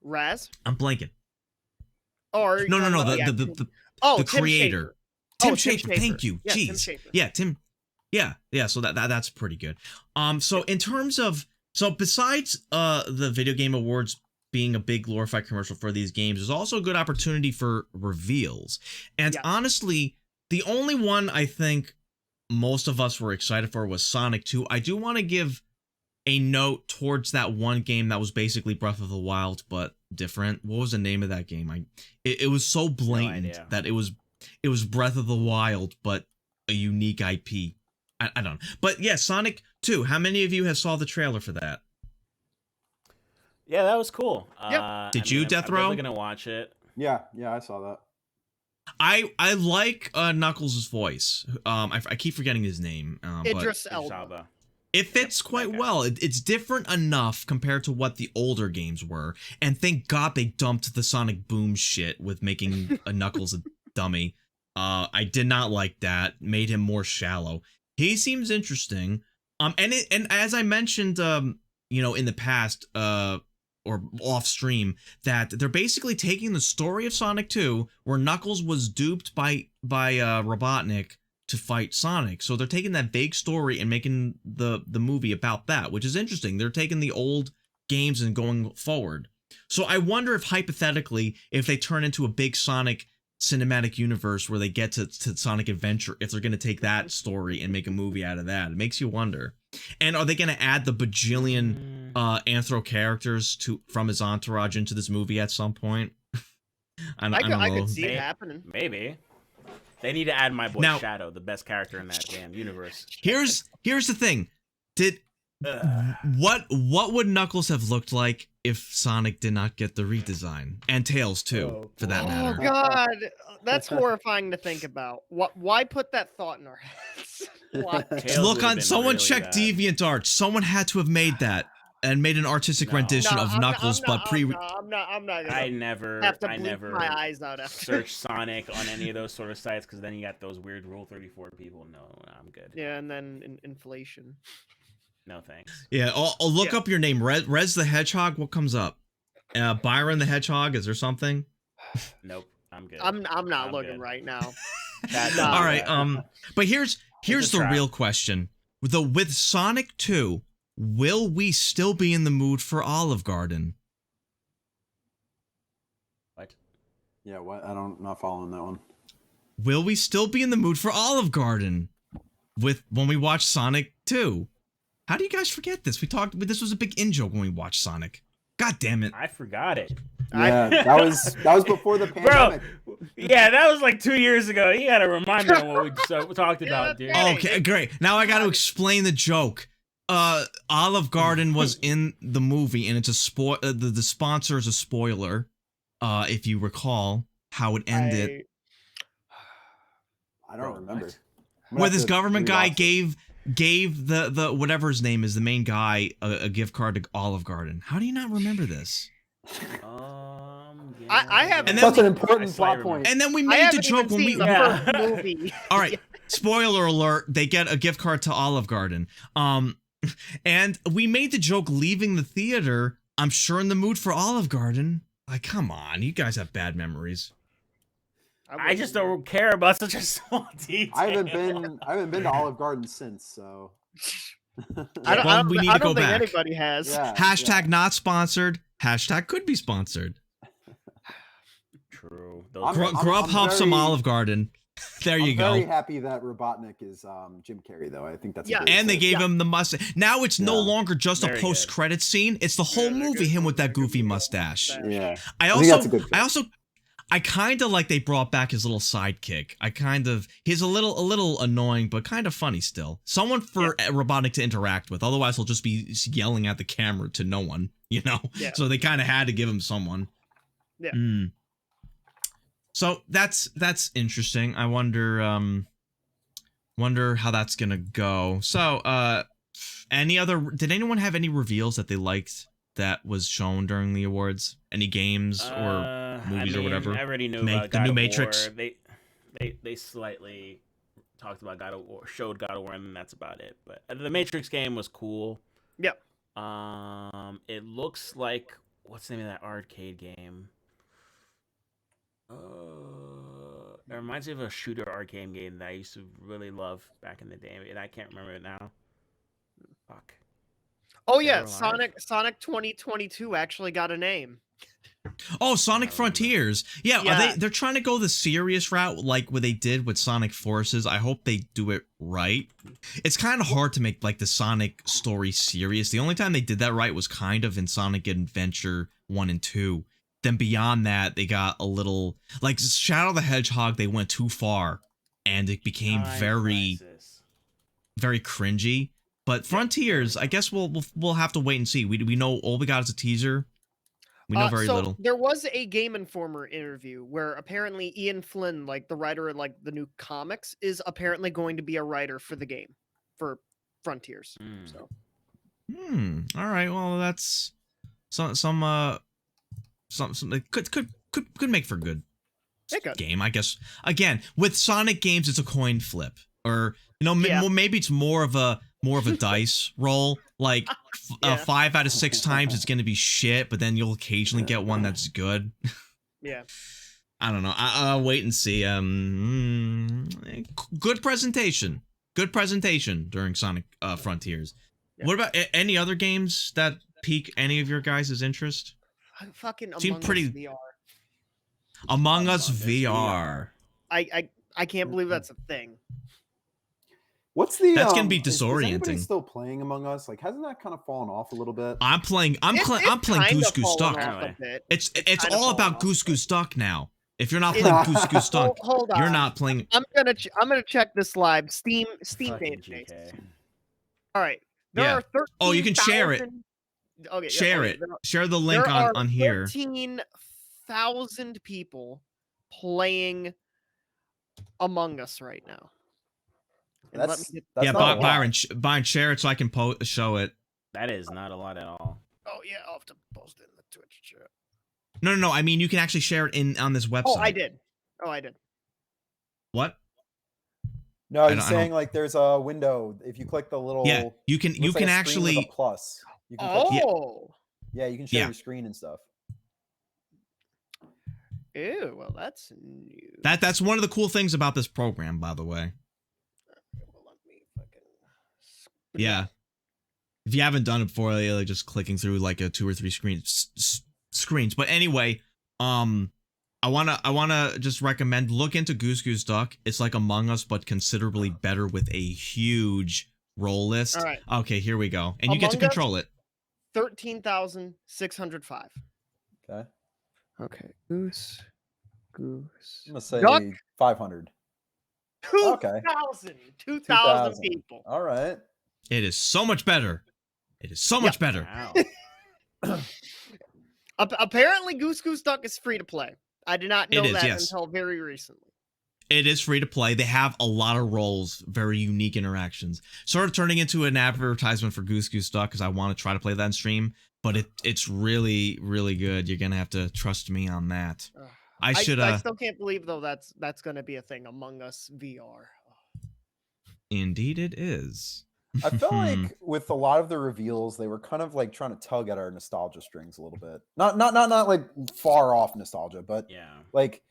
Raz? I'm blanking. Or no, the creator. Tim Schafer. Thank you. Yeah, Jeez. Tim. Yeah. So that's pretty good. So in terms of, besides the Video Game Awards being a big glorified commercial for these games, there's also a good opportunity for reveals. And honestly, the only one I think most of us were excited for was Sonic 2. I do want to give a note towards that one game that was basically Breath of the Wild, but different. What was the name of that game? It was so blatant that it was Breath of the Wild, but a unique IP. I don't know. But yeah, Sonic 2. How many of you have saw the trailer for that? Yeah, that was cool. Yep. Did you, Deathrow? I'm definitely gonna watch it. Yeah, I saw that. I like Knuckles' voice. I keep forgetting his name. Idris Elba. It fits quite well. It's different enough compared to what the older games were. And thank God they dumped the Sonic Boom shit with making Knuckles a dummy. I did not like that. Made him more shallow. He seems interesting. And as I mentioned, in the past, or off stream, that they're basically taking the story of Sonic 2, where Knuckles was duped by Robotnik to fight Sonic. So they're taking that big story and making the movie about that, which is interesting. They're taking the old games and going forward. So I wonder if hypothetically, if they turn into a big Sonic cinematic universe where they get to Sonic Adventure, if they're going to take that story and make a movie out of that. It makes you wonder. And are they going to add the bajillion Anthro characters from his entourage into this movie at some point? I don't know. I could see it happening. Maybe. They need to add my boy Shadow, the best character in that damn universe. Here's the thing. What would Knuckles have looked like if Sonic did not get the redesign? And Tails too, for that matter. Oh God, that's horrifying to think about. Why put that thought in our heads? Look on someone really check DeviantArt. Someone had to have made that and made an artistic rendition of Knuckles, I'm not I never my eyes out after. Search Sonic on any of those sort of sites, because then you got those weird Rule 34 people. No, I'm good. Yeah, and then inflation. No thanks. Yeah, I'll look up your name. Rez the Hedgehog. What comes up? Byron the Hedgehog. Is there something? Nope. I'm good. I'm not looking right now. All right. But here's the real question. With Sonic 2, will we still be in the mood for Olive Garden? What? Yeah. What? I'm not following that one. Will we still be in the mood for Olive Garden when we watch Sonic 2? How do you guys forget this? This was a big in-joke when we watched Sonic. God damn it. I forgot it. Yeah, that was before the pandemic. Bro, yeah, that was like 2 years ago. You gotta remind me of what we talked about, dude. Okay, great. Now I gotta explain the joke. Olive Garden was in the movie, and it's a the sponsor is a spoiler. If you recall how it ended. I don't remember. Where this government guy gave the whatever his name is, the main guy, a gift card to Olive Garden. How do you not remember this? Yeah. I have such an important plot point. And then we made the joke when we movie. All right, spoiler alert, they get a gift card to Olive Garden. And we made the joke leaving the theater, I'm sure in the mood for Olive Garden. Like, come on, you guys have bad memories. I just don't care about such a small detail. I haven't been to Olive Garden since, so I don't think anybody has. Yeah, Hashtag not sponsored. Hashtag could be sponsored. True. Grubhub some Olive Garden. There you go. I'm very happy that Robotnik is Jim Carrey, though. I think that's and they gave him the mustache. Now it's no longer just a post-credit scene. It's the whole movie. Him with that goofy mustache. Yeah. I kind of like they brought back his little sidekick. He's a little annoying, but kind of funny still. Someone for Robotnik to interact with. Otherwise, he'll just be yelling at the camera to no one, you know? Yeah. So they kind of had to give him someone. Yeah. So that's interesting. I wonder how that's gonna go. So did anyone have any reveals that they liked that was shown during the awards? Any games or movies or whatever? I already knew about the God new of Matrix. War. They slightly talked about God of War, showed God of War, and that's about it. But the Matrix game was cool. Yep. It looks like, what's the name of that arcade game? It reminds me of a shooter arcade game that I used to really love back in the day, and I can't remember it now. Fuck. Oh yeah, Sonic 2022 actually got a name. Oh, Sonic Frontiers. Yeah. They're trying to go the serious route like what they did with Sonic Forces. I hope they do it right. It's kind of hard to make like the Sonic story serious. The only time they did that right was kind of in Sonic Adventure 1 and 2. Then beyond that, they got a little like Shadow the Hedgehog. They went too far, and it became very cringy. But Frontiers, I guess we'll have to wait and see. We know all we got is a teaser. We know very little. There was a Game Informer interview where apparently Ian Flynn, like the writer of like the new comics, is apparently going to be a writer for the game for Frontiers. So. All right. Well, that's some could make for a good game, I guess. Again, with Sonic games, it's a coin flip, or maybe it's more of a dice roll. Like 5 out of 6 times it's going to be shit, but then you'll occasionally get one that's good. Yeah. I don't know. I'll wait and see. good presentation. Good presentation during Sonic Frontiers. Yeah. What about any other games that pique any of your guys' interest? Fucking Among Us VR. Among Us VR. I can't believe that's a thing. What's the? That's gonna be disorienting. Is anybody still playing Among Us? Like, hasn't that kind of fallen off a little bit? I'm playing Goose Goose Duck. It's all about Goose Goose Duck now. If you're not playing Goose Goose Duck, hold on. You're not playing. I'm gonna check this live Steam database. All right. There are 13, oh, you can share it. Okay, share it. Share the link on here. 13,000 people playing Among Us right now. That's Byron, share it so I can show it. That is not a lot at all. Oh yeah, I'll have to post it in the Twitch chat. No. I mean, you can actually share it on this website. Oh, I did. What? No, he's saying like there's a window. If you click the little, you can actually with a plus. You can you can share your screen and stuff. Ew, well that's new. That's one of the cool things about this program, by the way. Yeah. If you haven't done it before, like just clicking through like a 2 or 3 screens. But anyway, I wanna just recommend look into Goose Goose Duck. It's like Among Us, but considerably better with a huge role list. All right. Okay, here we go, and you get to control it. 13,605. Okay. Goose. I'm gonna say Duck? 500. 2,000 people. All right. It is so much better. It is so much better. Wow. Apparently, Goose Goose Duck is free to play. I did not know that until very recently. It is free to play. They have a lot of roles, very unique interactions. Sort of turning into an advertisement for Goose Goose Duck because I want to try to play that in stream, but it's really, really good. You're gonna have to trust me on that. I still can't believe though that's gonna be a thing. Among Us VR. Indeed, it is. I felt like with a lot of the reveals, they were kind of like trying to tug at our nostalgia strings a little bit. Not like far off nostalgia, but like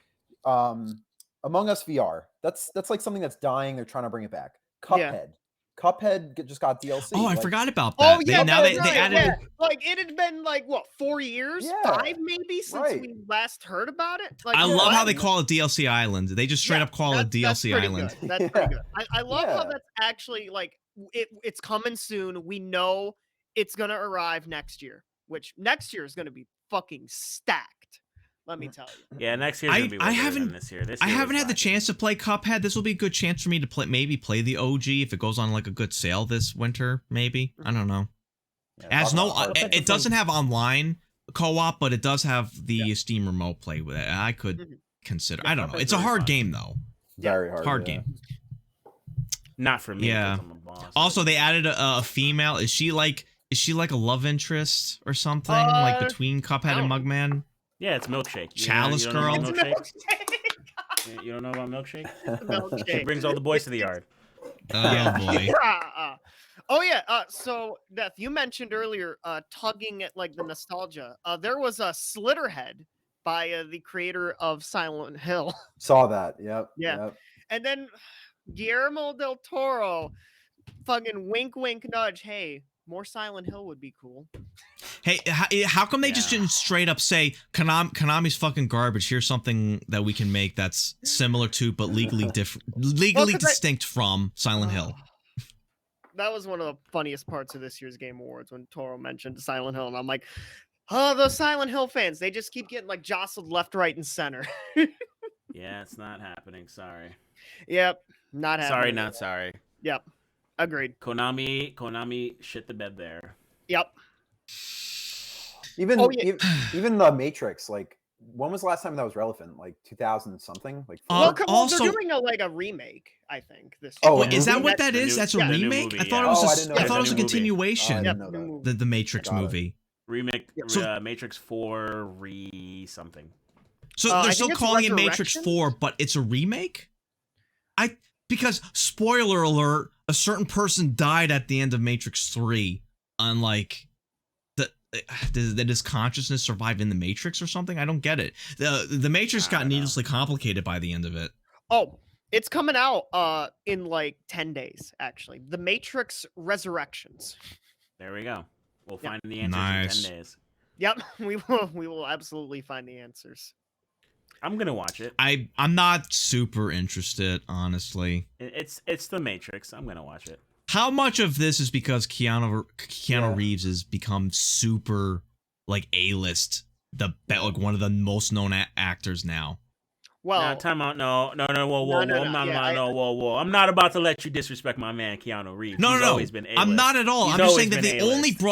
Among Us VR. That's like something that's dying. They're trying to bring it back. Cuphead just got DLC. Oh, I forgot about that. Oh yeah, they added. Like it had been like what 4 years, 5 maybe since we last heard about it. Like I love how they call it DLC Island. They just straight up call it DLC Island. That's pretty good. I love how that's actually like it's coming soon. We know it's gonna arrive next year, which next year is gonna be fucking stacked. Let me tell you. Yeah, next year's gonna be better than this year. I haven't had the chance to play Cuphead. This will be a good chance for me to play the OG if it goes on like a good sale this winter. Maybe I don't know. It doesn't have online co-op, but it does have the Steam Remote Play with it. I could consider. I don't know. It's a hard game though. Very hard. Game. Not for me. Yeah. Also, they added a female. Is she like a love interest or something like between Cuphead and Mugman? Yeah, it's Milkshake. Chalice Girl. You don't know about Milkshake? Milkshake. She brings all the boys to the yard. Oh boy. Oh yeah. So Death, you mentioned earlier tugging at like the nostalgia. There was a Slitterhead by the creator of Silent Hill. Saw that. Yep. Yeah. Yep. And then Guillermo del Toro, fucking wink, wink, nudge. Hey, more Silent Hill would be cool. Hey, how come they just didn't straight up say Konami's fucking garbage? Here's something that we can make that's similar to but legally distinct from Silent Hill. That was one of the funniest parts of this year's Game Awards when Toro mentioned Silent Hill, and I'm like, oh, those Silent Hill fans, they just keep getting like jostled left, right, and center. Yeah, it's not happening. Sorry. Yep, not happening. Sorry, not sorry. Yep, agreed. Konami shit the bed there. Yep. Even the Matrix, like, when was the last time that was relevant? Like 2000 something? Like they're doing a remake, I think. This year. Is that what that is? That's a remake? Movie, I thought it was a continuation. The Matrix movie. Remake, Matrix 4 something. So they're still calling it Matrix 4, but it's a remake? Because spoiler alert, a certain person died at the end of Matrix 3. Unlike did his consciousness survive in the Matrix or something? I don't get it. The Matrix got needlessly complicated by the end of it. Oh, It's coming out in like 10 days, actually. The Matrix Resurrections. There we go. We'll find the answers in 10 days. Yep, we will absolutely find the answers. I'm gonna watch it. I'm not super interested, honestly. It's the Matrix. I'm gonna watch it. How much of this is because Keanu Reeves has become super like A-list, like one of the most known actors now? Well, time out. No. Whoa. Whoa. I'm not about to let you disrespect my man Keanu Reeves. No. Always been A-list. I'm not at all. I'm just saying that they A-list.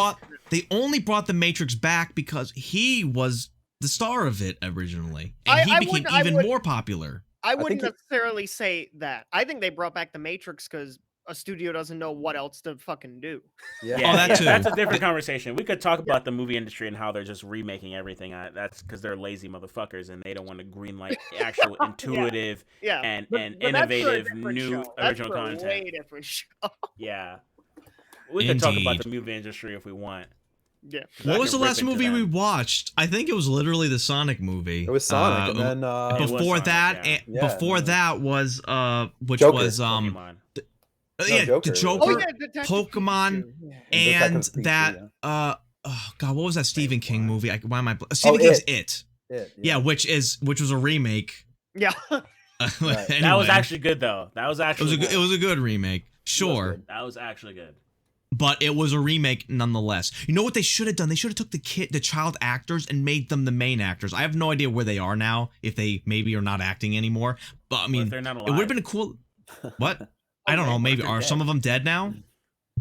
only brought the Matrix back because he was the star of it originally, and he became even more popular. I wouldn't necessarily say that. I think they brought back the Matrix because a studio doesn't know what else to fucking do. Yeah, that too. That's a different conversation. We could talk about the movie industry and how they're just remaking everything. That's because they're lazy motherfuckers and they don't want to greenlight actual intuitive and innovative new original content. Way different show. Yeah, we could talk about the movie industry if we want. Yeah. What was the last movie we watched? I think it was literally the Sonic movie. It was Sonic, and then before that was which Joker. was Pokemon. Joker. The Joker, Pikachu. Pokemon, and that oh god, what was that Stephen King movie? Stephen King's It. Yeah, which was a remake. Yeah. Anyway, that was actually good though. That was actually it was a good remake. Sure. That was actually good. But it was a remake nonetheless. You know what they should have done? They should have took the child actors and made them the main actors. I have no idea where they are now, if they maybe are not acting anymore. But I mean, they're not alive. It would have been cool. What? I don't know. Maybe are some of them dead now?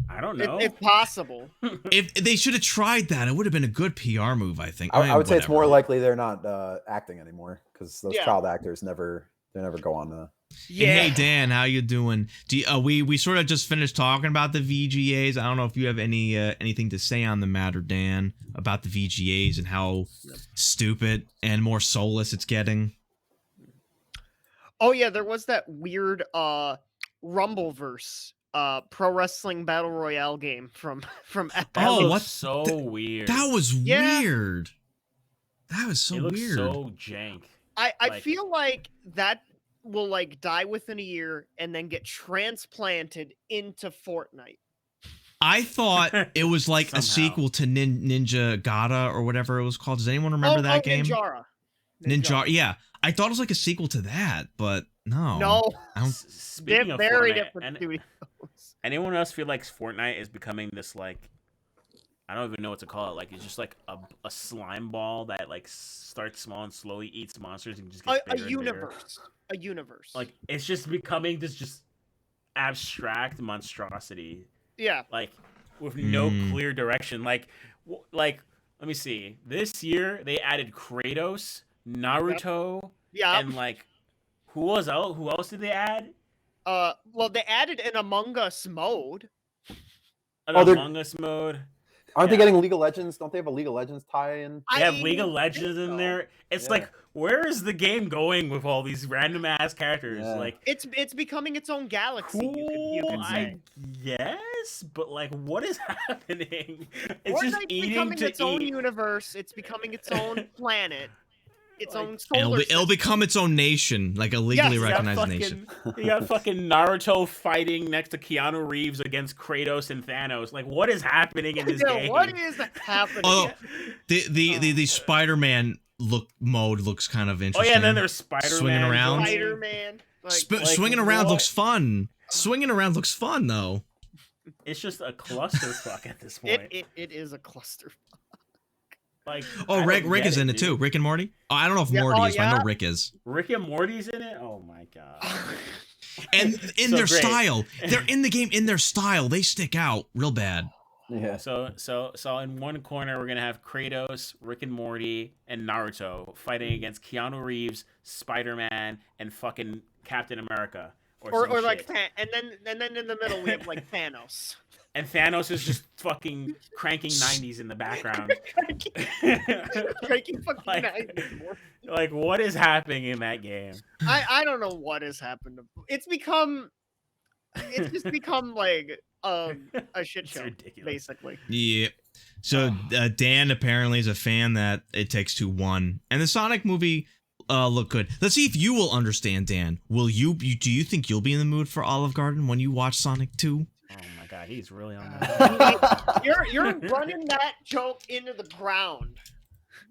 I don't know. If possible. If they should have tried that, it would have been a good PR move, I think. I would say it's more likely they're not acting anymore because those child actors never go on. Yeah. And hey Dan, how you doing? We sort of just finished talking about the VGAs. I don't know if you have anything to say on the matter, Dan, about the VGAs and how stupid and more soulless it's getting. Oh yeah, there was that weird Rumbleverse pro wrestling battle royale game from Epic. Oh, what's so weird? That was weird. That was so weird. So jank. I feel like that will like die within a year and then get transplanted into Fortnite. I thought it was like a sequel to Ninja Gata or whatever it was called. Does anyone remember that game? Ninjara. Yeah. I thought it was like a sequel to that, but no. No. Speaking of very Fortnite, different studios. Anyone else feel like Fortnite is becoming this like, I don't even know what to call it. Like it's just like a slime ball that like starts small and slowly eats monsters and just gets bigger a universe. A universe. Like it's just becoming this just abstract monstrosity. Yeah. Like with no clear direction. Like let me see. This year they added Kratos, Naruto, and like who else did they add? Well, they added an Among Us mode. Among Us mode. Aren't they getting League of Legends? Don't they have a League of Legends tie-in? They have League of Legends in there. It's like, where is the game going with all these random ass characters? Yeah. Like, it's becoming its own galaxy. Cool, you could say. Yes, but like, what is happening? It's just becoming its own universe. It's becoming its own planet. Its own solar system. It'll become its own nation, like a legally recognized nation. You got fucking Naruto fighting next to Keanu Reeves against Kratos and Thanos. Like, what is happening in this game? What is happening? Oh, the Spider-Man mode looks kind of interesting. Oh yeah, and then there's Spider-Man swinging around. Spider-Man, swinging around looks fun. Swinging around looks fun though. It's just a clusterfuck at this point. It is a clusterfuck. Like, Rick is in it too. Rick and Morty. Oh, I don't know if Morty is, but I know Rick is. Rick and Morty's in it. Oh my god! And in their style, they're in the game in their style. They stick out real bad. Yeah. So in one corner we're gonna have Kratos, Rick and Morty, and Naruto fighting against Keanu Reeves, Spider-Man, and fucking Captain America. Or like, and then in the middle we have like Thanos. And Thanos is just fucking cranking 90s in the background. Cranking fucking 90s. Like, what is happening in that game? I don't know what has happened. It's just become like a shit show, basically. Yeah. So Dan apparently is a fan that It Takes Two won. And the Sonic movie look good. Let's see if you will understand, Dan. Will you? Do you think you'll be in the mood for Olive Garden when you watch Sonic 2? Oh my God, he's really on that. You're running that joke into the ground.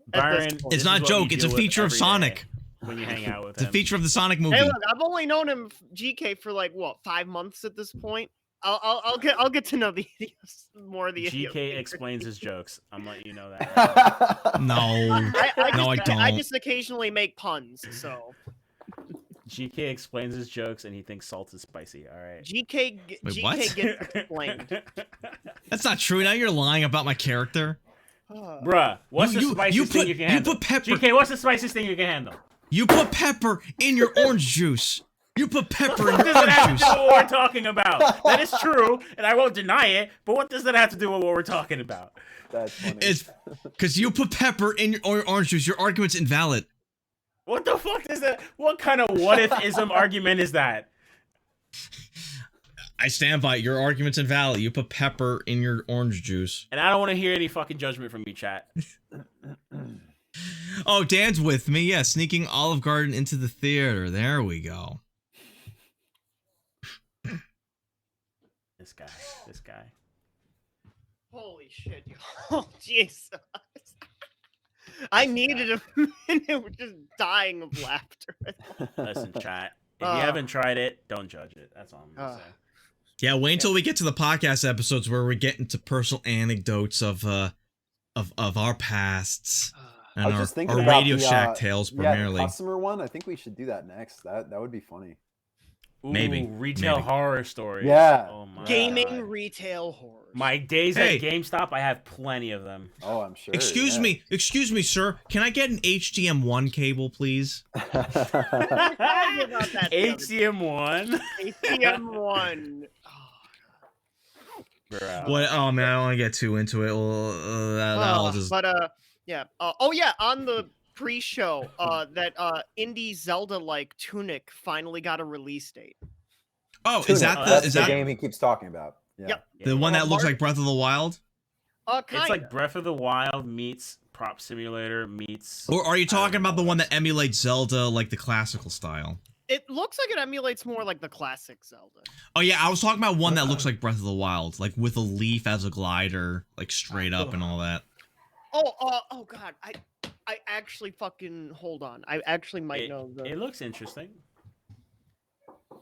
Byron, it's not a joke. It's a feature of Sonic. When you hang out with him. It's a feature of the Sonic movie. Hey, look, I've only known him, GK, for like, what, 5 months at this point? I'll get to know the idiots, more of the idiots. GK explains his jokes. I'm letting you know that. Right no, I don't. I just occasionally make puns, so. GK explains his jokes and he thinks salt is spicy. All right. GK gets explained. That's not true. Now you're lying about my character. Bruh, what's the spiciest thing you can handle? You put pepper. GK, what's the spiciest thing you can handle? You put pepper in your orange juice. You put pepper in your orange juice. What does that have to do with what we're talking about? That is true, and I won't deny it, but what does that have to do with what we're talking about? That's funny. It's because you put pepper in your orange juice. Your argument's invalid. What the fuck is that? What kind of what-if-ism argument is that? I stand by it. Your argument's invalid. You put pepper in your orange juice. And I don't want to hear any fucking judgment from you, chat. Oh, Dan's with me. Yeah, sneaking Olive Garden into the theater. There we go. This guy. Holy shit, yo. Oh, Jesus. I needed a minute. We're just dying of laughter. Listen, chat. If you haven't tried it, don't judge it. That's all I'm going to say. Yeah, wait until we get to the podcast episodes where we get into personal anecdotes of our pasts. And our Radio Shack tales primarily. Customer one, I think we should do that next. That would be funny. Ooh, maybe retail horror stories. Yeah. Oh my Gaming God. Retail horror. My days at GameStop, I have plenty of them. Oh, I'm sure. Excuse me, sir. Can I get an HDM1 cable, please? HDM1. HDM1. What? Oh man, I don't want to get too into it. Well, yeah. On the pre-show, that indie Zelda-like Tunic finally got a release date. Oh, Tunic. Is that the game he keeps talking about? Yeah. Yep. The one that looks like Breath of the Wild? It's like Breath of the Wild meets Prop Simulator meets... Or are you talking about the one that emulates Zelda like the classical style? It looks like it emulates more like the classic Zelda. Oh yeah, I was talking about one that looks like Breath of the Wild, like with a leaf as a glider, like straight up and all that. Oh God, I actually fucking hold on. I actually might know the... It looks interesting.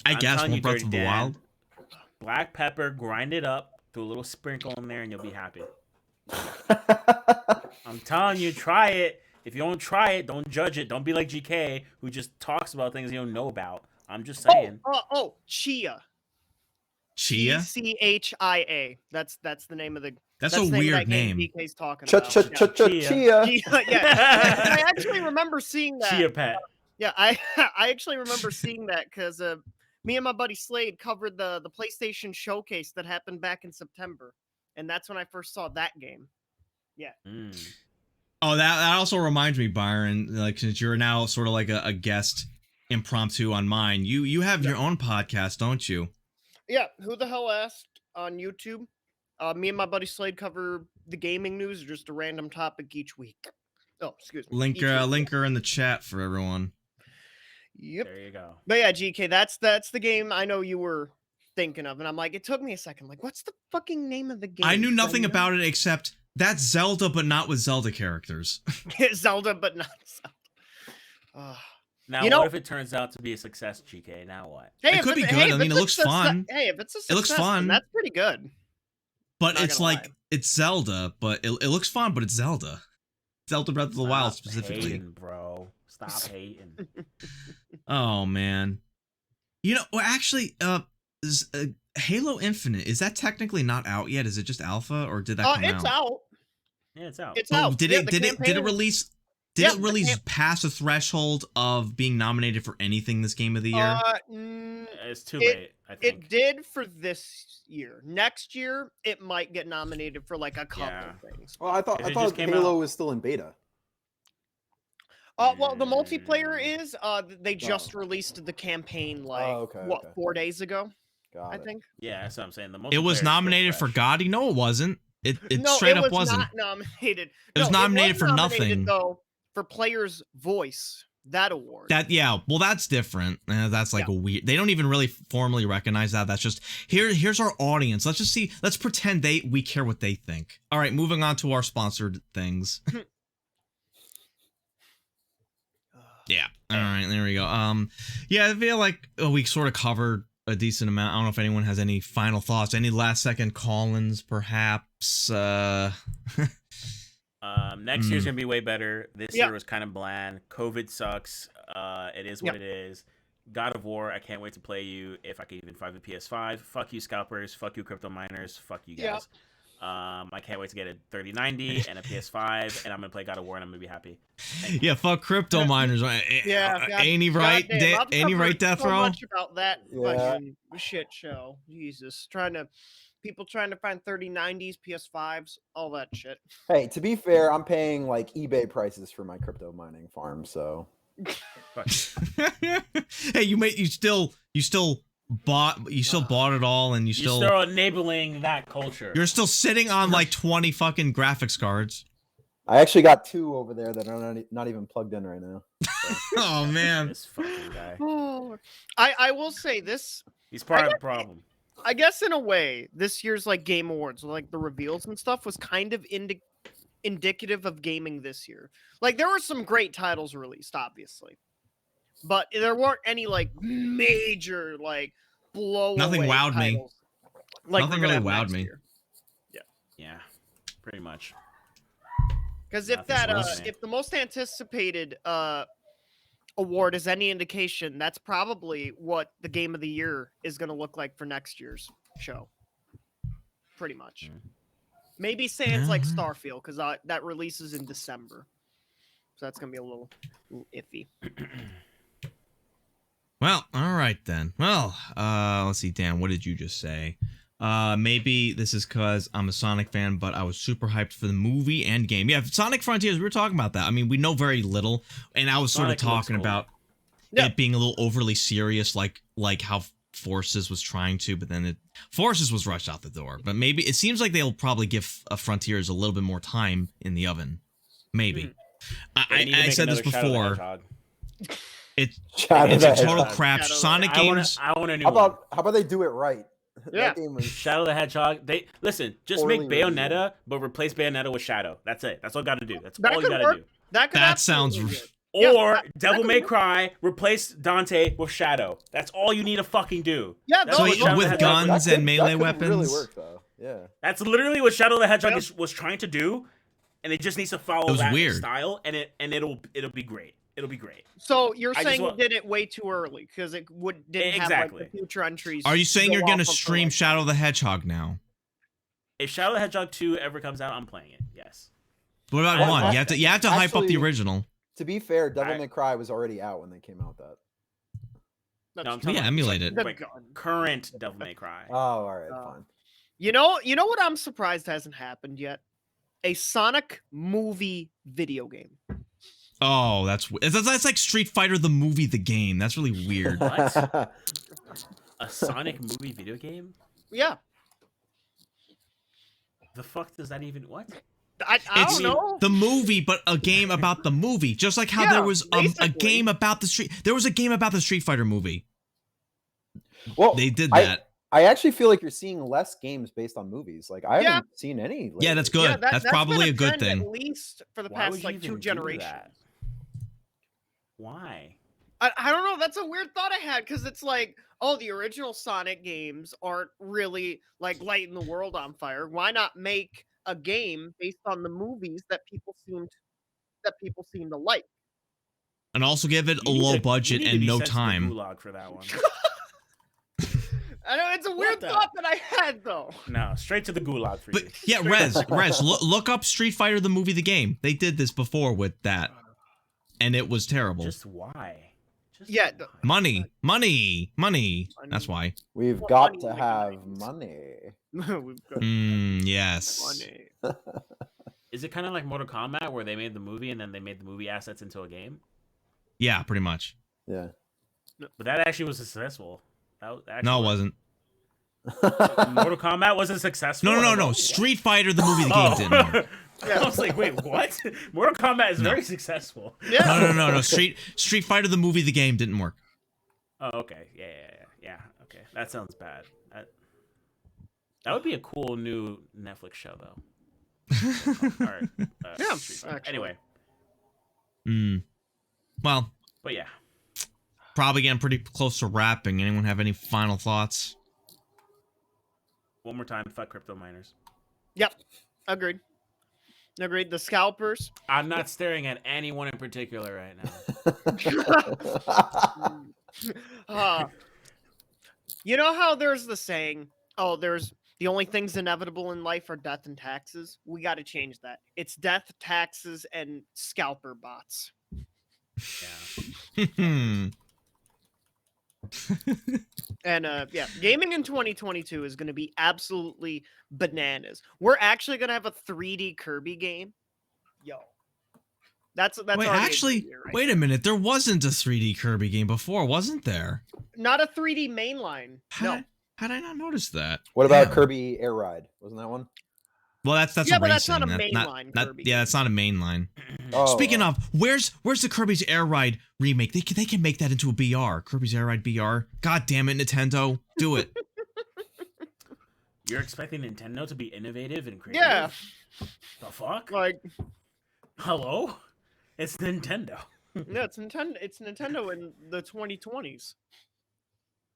I guess more Breath of the Wild. Black pepper, grind it up, do a little sprinkle in there, and you'll be happy. I'm telling you, try it. If you don't try it, don't judge it. Don't be like GK, who just talks about things you don't know about. I'm just saying. Chia. Chia? CHIA. That's the name of the... That's a weird name. GK's talking about. Chia. Yeah. I actually remember seeing that. Chia Pet. Yeah, I actually remember seeing that because me and my buddy Slade covered the PlayStation showcase that happened back in September, and that's when I first saw that game. Yeah. Oh, that also reminds me, Byron. Like, since you're now sort of like a guest impromptu on mine, you have your own podcast, don't you? Yeah. Who the hell asked on YouTube? Me and my buddy Slade cover the gaming news, or just a random topic each week. Oh, excuse me. Linker in the chat for everyone. Yep. There you go. But yeah, GK, that's the game I know you were thinking of, and I'm like, it took me a second. Like, what's the fucking name of the game? I knew nothing about it except that's Zelda, but not with Zelda characters. Zelda, but not Zelda. Now, what if it turns out to be a success, GK? Now what? Hey, it could be good. I mean, it looks fun. Hey, if it's a success, it looks fun. That's pretty good. But it's like it's Zelda, but it looks fun, but it's Zelda. Zelda Breath of the Wild specifically. Hating, bro. Stop hating. Oh man. You know, well, actually, Halo Infinite, is that technically not out yet? Is it just alpha, or did that come out? It's out. Yeah, it's out. It's out. Did it release? Did it release past the threshold of being nominated for anything this game of the year? It's too late, I think. It did for this year. Next year, it might get nominated for like a couple of things. Well, I thought Halo was still in beta. Well, the multiplayer is. They just released the campaign 4 days ago. I think. Yeah, that's what I'm saying. It was nominated for GOTY. No, it wasn't. It straight up wasn't. Not nominated. It was nominated for nothing. Though, for player's voice. that award. Well, that's different. That's like a weird. They don't even really formally recognize that. That's just here's our audience. Let's pretend we care what they think. All right, moving on to our sponsored things. Yeah. All right, there we go. Yeah, I feel like we sort of covered a decent amount. I don't know if anyone has any final thoughts, any last second call-ins, perhaps. Next year's gonna be way better. This year was kind of bland. COVID sucks. It is what it is. God of War, I can't wait to play you if I can even find the PS5. Fuck you, scalpers. Fuck you, crypto miners. Fuck you guys. I can't wait to get a 3090 and a PS5, and I'm gonna play God of War, and I'm gonna be happy. Yeah, fuck crypto miners. Ain't he right? Ain't he right, Deathrow? So much about that fucking shit show. Jesus, people trying to find 3090s, PS5s, all that shit. Hey, to be fair, I'm paying like eBay prices for my crypto mining farm, so. Hey, you still bought it all, and you're still enabling that culture. You're still sitting on like 20 fucking graphics cards. I actually got 2 over there that are not even plugged in right now. So. Oh man, this fucking guy. I will say this. He's part of the problem. I guess in a way, this year's like Game Awards, like the reveals and stuff, was kind of indicative of gaming this year. Like there were some great titles released, obviously, but there weren't any like major like blow. Nothing wowed titles, me. Like nothing really wowed me. Year. Yeah, pretty much. Because if the most anticipated award is any indication, that's probably what the game of the year is going to look like for next year's show. Pretty much. Maybe sans like Starfield, because that releases in December. So that's going to be a little iffy. Well, all right then. Well, let's see, Dan, what did you just say? Maybe this is because I'm a Sonic fan, but I was super hyped for the movie and game. Yeah, Sonic Frontiers, we were talking about that. I mean, we know very little, and I was sort of talking about it being a little overly serious, like how Forces was trying to, but then Forces was rushed out the door. But maybe it seems like they'll probably give Frontiers a little bit more time in the oven. Maybe. I said this before. It's a total crap. Sonic games. I want a new one. How about they do it right? Yeah. Shadow the Hedgehog. Just make Bayonetta, but replace Bayonetta with Shadow. That's it. That's all you gotta do. That's all you gotta do. That sounds. Or Devil May Cry, replace Dante with Shadow. That's all you need to fucking do. Yeah, so with guns and melee weapons. Really work, though. Yeah. That's literally what Shadow the Hedgehog was trying to do, and it just needs to follow that style, and it'll be great. It'll be great. So you're saying you did it way too early because it didn't have like, the future entries. Are you saying you're gonna stream Shadow the Hedgehog now? If Shadow the Hedgehog 2 ever comes out, I'm playing it. Yes. What about 1? You have to hype up the original. To be fair, Devil May Cry was already out when they came out. Emulate it. Current Devil May Cry. Oh, all right, fine. You know what I'm surprised hasn't happened yet? A Sonic movie video game. Oh, that's like Street Fighter the movie, the game. That's really weird. What? A Sonic movie video game? Yeah. The fuck does that even what? I don't know. The movie, but a game about the movie. Just like how there was a game about the Street. There was a game about the Street Fighter movie. Well, they did that. I actually feel like you're seeing less games based on movies. Like I haven't seen any lately. Yeah, that's good. Yeah, that's probably a good thing. At least for the past like 2 generations. Why? I don't know. That's a weird thought I had because it's like, oh, the original Sonic games aren't really like lighting the world on fire. Why not make a game based on the movies that people seem to like? And also give it a low budget and no time. Gulag for that one. I know it's a weird thought that I had though. No, straight to the gulag for you. But yeah, Rez, look up Street Fighter the movie, the game. They did this before with that, and it was terrible. Just why? Money. That's why. We've got to have money. We've got yes. money. Is it kind of like Mortal Kombat where they made the movie and then they made the movie assets into a game? Yeah, pretty much. Yeah. But that actually was successful. No, it wasn't. Mortal Kombat wasn't successful. No. Street Fighter the movie, the game didn't. I was like, wait, what? Mortal Kombat is very successful. Yeah. No. Street Fighter the movie, the game didn't work. Oh, okay. Yeah. Okay, that sounds bad. That would be a cool new Netflix show, though. All right. Yeah. Anyway. Well. But yeah. Probably getting pretty close to wrapping. Anyone have any final thoughts? One more time, fuck crypto miners. Yep. Agreed. The scalpers. I'm not staring at anyone in particular right now. You know how there's the saying, there's the only things inevitable in life are death and taxes? We got to change that. It's death, taxes, and scalper bots. Yeah. And gaming in 2022 is going to be absolutely bananas. We're actually going to have a 3D Kirby game. Yo. That's wait a minute. There wasn't a 3D Kirby game before, wasn't there? Not a 3D mainline. No. How did I not notice that? What about Kirby Air Ride? Wasn't that one? Well, that's but racing. That's not a mainline Kirby. Yeah, that's not a mainline. Oh, Speaking of, where's the Kirby's Air Ride remake? They can make that into a BR. Kirby's Air Ride BR. God damn it, Nintendo, do it. You're expecting Nintendo to be innovative and creative? Yeah. The fuck? Like, hello? It's Nintendo. Yeah, it's Nintendo. It's Nintendo in the 2020s.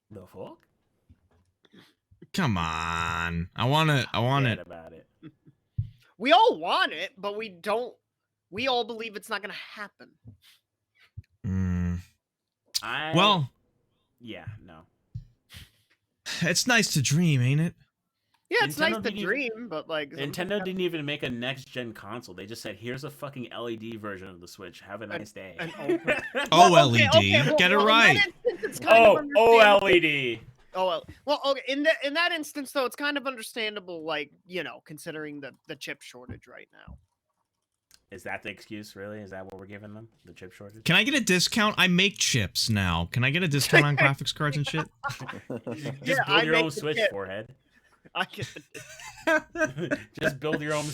The fuck? Come on. I want it. About it. We all want it, but we don't. We all believe it's not going to happen. Yeah, no. It's nice to dream, ain't it? Yeah, it's nice to dream, but like Nintendo didn't even make a next-gen console. They just said, "Here's a fucking LED version of the Switch. Have a nice day." OLED. Get it right. OLED. Oh well, okay. In that instance, though, it's kind of understandable, like, considering the chip shortage right now. Is that the excuse, really? Is that what we're giving them? The chip shortage? Can I get a discount? I make chips now. Can I get a discount on graphics cards and shit? Just build your own Switch, forehead. I get Just build your own.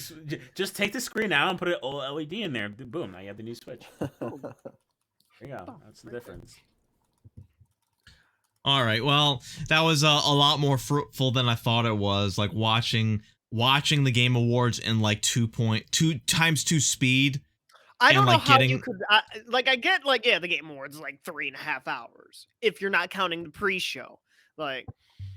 Just take the screen out and put an LED in there. Boom! Now you have the new Switch. There you go. That's the difference. All right. Well, that was a lot more fruitful than I thought it was. Like watching the Game Awards in like 2.2 times 2 speed. I don't know how you could. I get the Game Awards is like 3.5 hours if you're not counting the pre-show. Like,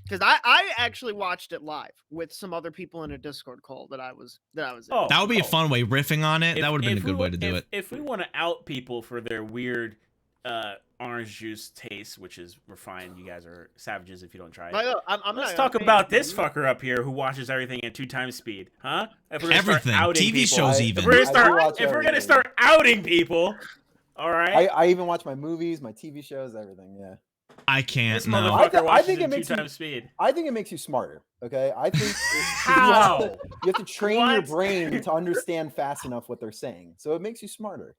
because I actually watched it live with some other people in a Discord call that I was in. That would be a fun way, riffing on it. That would have been a good way to do it. If we want to out people for their weird orange juice taste, which is refined, you guys are savages if you don't try it. Let's talk about this fucker up here who watches everything at 2 times speed, huh? Everything, TV people, shows, even. If we're gonna start outing people, all right. I even watch my movies, my TV shows, everything. Yeah. I can't. This motherfucker I think it it makes 2 times speed. I think it makes you smarter. Okay. I think How? You have to train your brain to understand fast enough what they're saying, so it makes you smarter.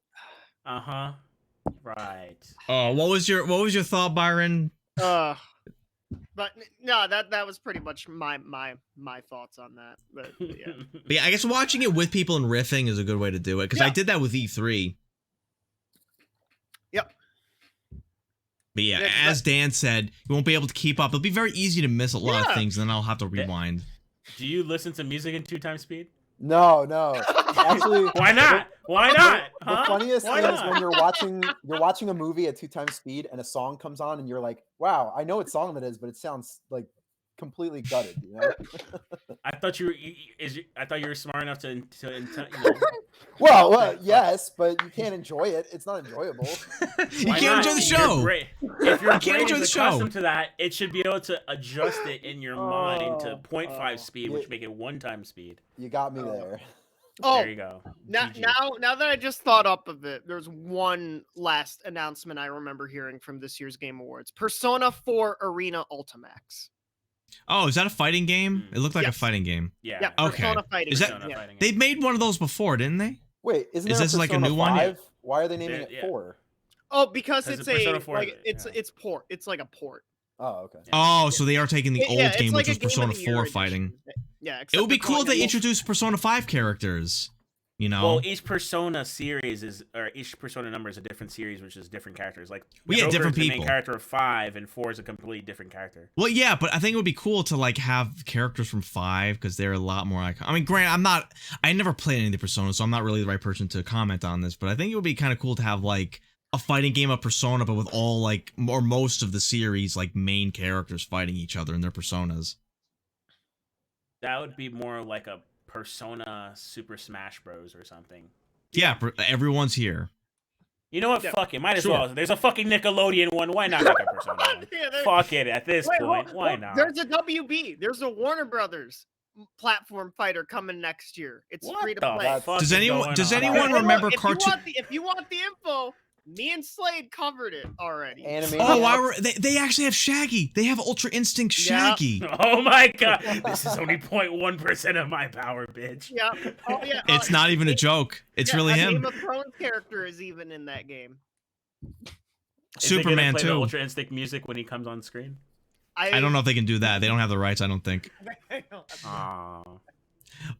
Right. What was your thought, Byron? But no, that was pretty much my thoughts on that. But yeah. But yeah, I guess watching it with people and riffing is a good way to do it, because I did that with E3. Yep. But yeah, as Dan said, you won't be able to keep up. It'll be very easy to miss a lot of things, and then I'll have to rewind. Do you listen to music in 2 times speed? No. Actually, why not? Why not? The funniest thing is when you're watching a movie at 2 times speed and a song comes on and you're like, "Wow, I know what song that is, but it sounds like completely gutted." You know? I thought you were smart enough to Well, yes, but you can't enjoy it. It's not enjoyable. You can't enjoy the show. If your brain is accustomed to that, it should be able to adjust it in your mind to 0.5 speed, which make it 1 time speed. You got me there. There you go. Now that I just thought up of it, there's one last announcement I remember hearing from this year's Game Awards: Persona 4 Arena Ultimax. Oh, is that a fighting game? It looked like a fighing game. Yeah. Okay. Persona fighting game. They made one of those before, didn't they? Wait, is this like a new 5? one? Why are they naming it 4? Oh, because it's it's port. It's like a port. Oh, okay. Oh, so they are taking the old game, which was like Persona 4 fighting. Yeah. It would be cool if they introduced Persona 5 characters. You know, well, each Persona series or each Persona number is a different series, which is different characters. Like we get different people. The main character of 5, and 4 is a completely different character. Well, yeah, but I think it would be cool to like have characters from 5 because they're a lot more iconic. I mean, granted, I never played any of the Persona, so I'm not really the right person to comment on this. But I think it would be kind of cool to have like a fighting game of Persona, but with all like or most of the series like main characters fighting each other in their personas. That would be more like a Persona Super Smash Bros. Or something. Yeah, everyone's here. You know what? Yeah. Fuck it. Might as well. There's a fucking Nickelodeon one. Why not make a Persona one? Fuck it. At this point, why not? There's a WB. There's a Warner Brothers platform fighter coming next year. It's free to play. Does anyone remember cartoon? If you want the info, me and Slade covered it already. They actually have Shaggy. They have Ultra Instinct Shaggy. Yeah. Oh my god. This is only 0.1% of my power, bitch. Yeah. Oh yeah. It's not even a joke. It's really him. Game of Thrones character is even in that game. Superman too. The Ultra Instinct music when he comes on screen. I don't know if they can do that. They don't have the rights, I don't think.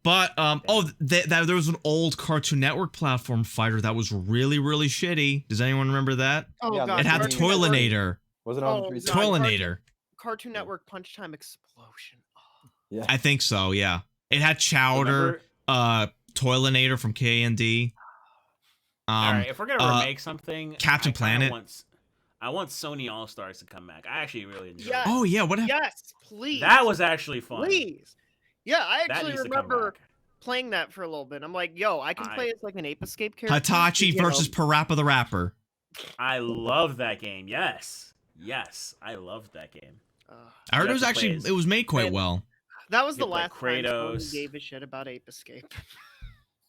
But there was an old Cartoon Network platform fighter that was really, really shitty. Does anyone remember that? Oh god, it had the Toilinator. Was it on the 360? Toilinator. Cartoon Network Punch Time Explosion. Oh. Yeah, I think so. Yeah, it had Chowder, Toilinator from K&D. All right, if we're gonna remake something, Captain Planet. I want Sony All Stars to come back. I actually really enjoyed it. Oh yeah, what? Yes, please. That was actually fun. Please. Yeah, I actually remember playing that for a little bit. I'm like, yo, I can play as like an Ape Escape character. Hitachi versus Parappa the Rapper. I love that game. Yes, I loved that game. I heard it was made quite well. That was the last time Sony gave a shit about Ape Escape.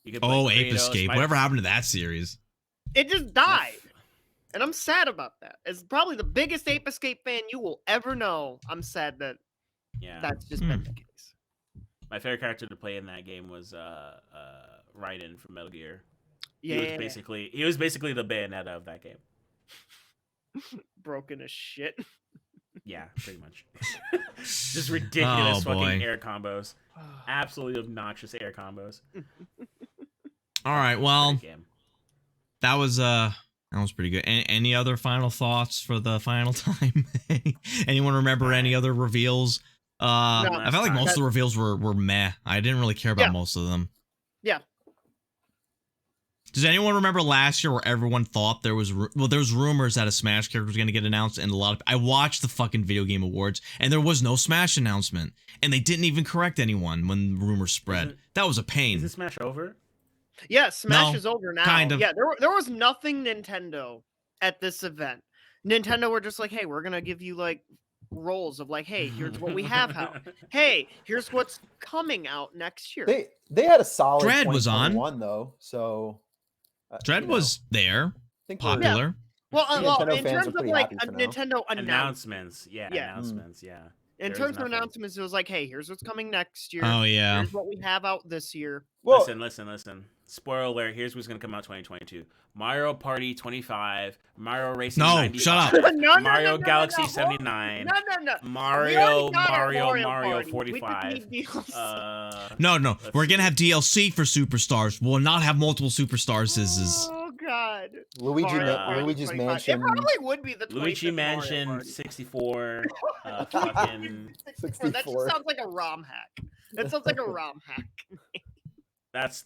Ape Escape. Whatever happened to that series? It just died. And I'm sad about that. As probably the biggest Ape Escape fan you will ever know, I'm sad that that's just been the case. My favorite character to play in that game was Raiden from Metal Gear. Yeah. He was basically the Bayonetta of that game. Broken as shit. Yeah, pretty much. Just ridiculous fucking air combos. Absolutely obnoxious air combos. All right, well, that was pretty good. Any other final thoughts for the final time? Anyone remember any other reveals? I felt like most of the reveals were meh. I didn't really care about most of them. Yeah. Does anyone remember last year where everyone thought there was rumors that a Smash character was going to get announced, and I watched the fucking Video Game Awards and there was no Smash announcement, and they didn't even correct anyone when rumors spread. That was a pain. Is Smash over? Yeah, Smash is over now. Kind of. Yeah, there was nothing Nintendo at this event. Nintendo were just like, hey, we're gonna give you like roles of like, hey, here's what we have out. Hey, here's what's coming out next year. They had a solid Dread was on though, so Dread was there. Popular. Well, in terms of like a Nintendo announcements, announcements. In terms of announcements, it was like, hey, here's what's coming next year. Oh yeah. Here's what we have out this year. Well, listen. Spoiler alert, here's what's going to come out 2022. Mario Party 25, Mario Racing 95. Shut up. Mario Galaxy 79. No. Mario 45. No. We're going to have DLC for Superstars. We'll not have multiple Superstars. Oh, God. Luigi's Mansion. It probably would be the Luigi Mansion 64. Fucking 64. That just sounds like a ROM hack.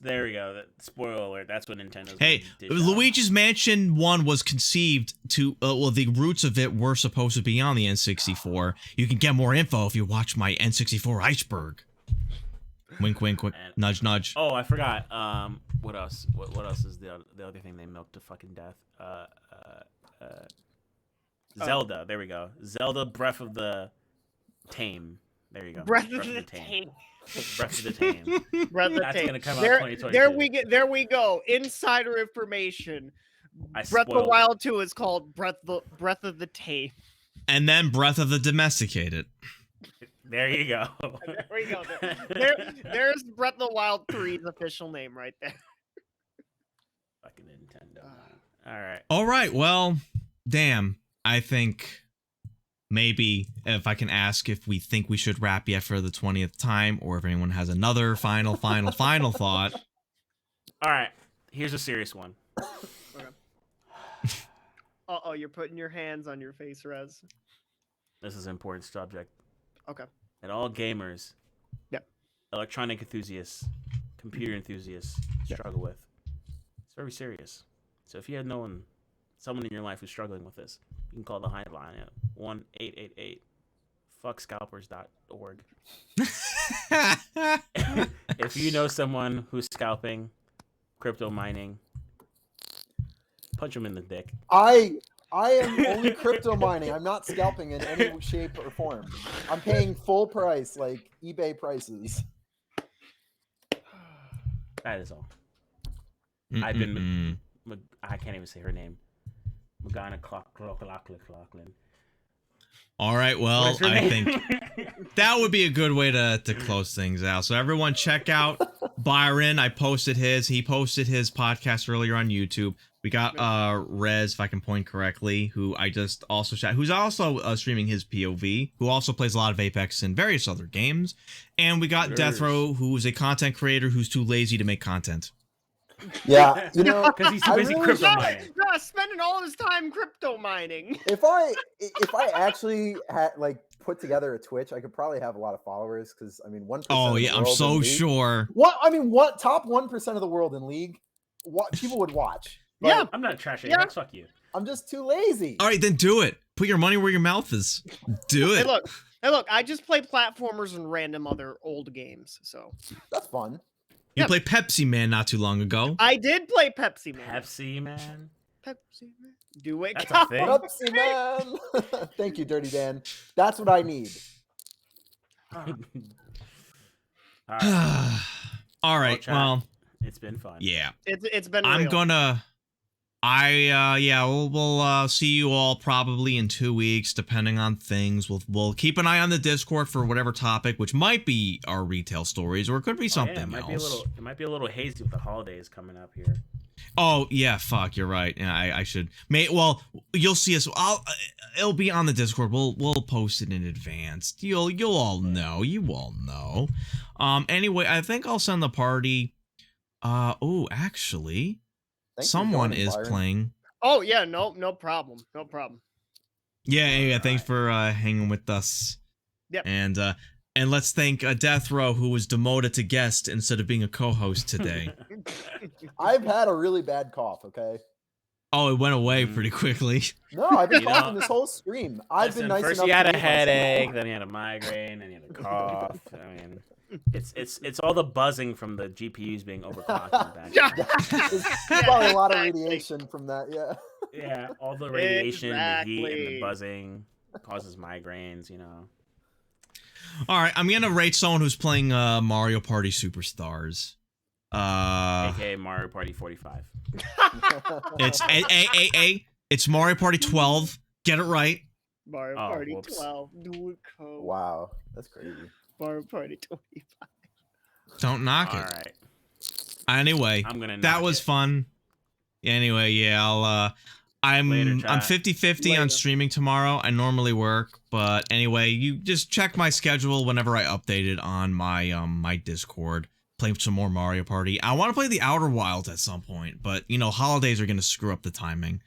There we go. Spoiler alert. That's what Nintendo's. Hey, Luigi's Mansion 1 was conceived to. The roots of it were supposed to be on the N64. You can get more info if you watch my N64 Iceberg. Wink, wink, wink. Nudge, nudge. Oh, I forgot. What else? What else is the other thing they milked to fucking death? Zelda. There we go. Zelda Breath of the Tame. There you go. Breath of the Tame. Breath of the Tame. That's gonna come out 2022. There we go. Insider information. Breath of the Wild 2 is called Breath of the Tame. And then Breath of the Domesticated. There you go. There we go. There's Breath of the Wild 3's official name right there. Fucking Nintendo. All right. All right. Well, damn. I think maybe if I can ask if we think we should wrap yet for the 20th time, or if anyone has another final thought. All right, here's a serious one. Okay. Uh-oh, you're putting your hands on your face, Rez. This is an important subject. Okay. And all gamers, Yep. electronic enthusiasts, computer enthusiasts struggle with. It's very serious. So if you have someone in your life who's struggling with this, you can call the hotline at 1-888-fuckscalpers.org. If you know someone who's scalping, crypto mining, punch them in the dick. I am only crypto mining. I'm not scalping in any shape or form. I'm paying full price, like eBay prices. That is all. I've been. I can't even say her name. Magana Clocklin. All right, well, I think that would be a good way to close things out. So everyone check out Byron. I posted his. He posted his podcast earlier on YouTube. We got Rez, if I can point correctly, who I just also shot, who's also streaming his POV, who also plays a lot of Apex and various other games. And we got Deathrow, who's a content creator who's too lazy to make content. Yeah, you know, because he's too busy crypto mining. No, spending all his time crypto mining. If I actually had put together a Twitch, I could probably have a lot of followers because I mean 1%. Oh yeah, I'm so sure. What top 1% of the world in League? What people would watch? Yeah, I'm not trashing. Yeah. Fuck you. I'm just too lazy. All right, then do it. Put your money where your mouth is. Do it. Hey, look. I just play platformers and random other old games, so that's fun. You played Pepsi Man not too long ago. I did play Pepsi Man. Pepsi Man. Pepsi Man. Do it. That's a thing. Pepsi Man. Thank you, Dirty Dan. That's what I need. All right. Well, it's been fun. Yeah. It's been. I'm real. gonna. We'll see you all probably in 2 weeks, depending on things. We'll keep an eye on the Discord for whatever topic, which might be our retail stories, or it could be something else. It might be a little hazy with the holidays coming up here. Oh yeah, fuck, you're right. Yeah, I should. Well, you'll see us. It'll be on the Discord. We'll post it in advance. You'll all know. You all know. Anyway, I think I'll send the party. Actually. Someone is playing. Oh yeah, no problem. Yeah, thanks for hanging with us. Yep. And let's thank Deathrow, who was demoted to guest instead of being a co-host today. I've had a really bad cough. Okay. Oh, it went away pretty quickly. No, I've been coughing this whole stream. I've been nice enough. First, he had a headache, then he had a migraine, then he had a cough. I mean. It's all the buzzing from the GPUs being overclocked in the back. There's probably a lot of radiation from that, yeah. Yeah, all the radiation, the heat, and the buzzing causes migraines, you know. All right, I'm gonna rate someone who's playing Mario Party Superstars. AKA Mario Party 45. It's Mario Party 12. Get it right. Mario Party 12. Wow, that's crazy. Mario Party 25. Don't knock it. All right. Anyway, that was fun. Anyway, yeah, I'm 50-50 on streaming tomorrow. I normally work, but anyway, you just check my schedule whenever I update it on my my Discord. Play some more Mario Party. I want to play the Outer Wilds at some point, but you know, holidays are gonna screw up the timing.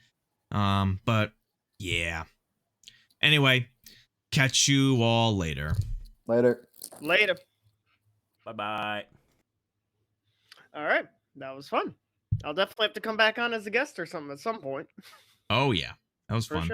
But yeah. Anyway, catch you all later. Later. Bye-bye. All right. That was fun. I'll definitely have to come back on as a guest or something at some point. Oh, yeah. That was fun.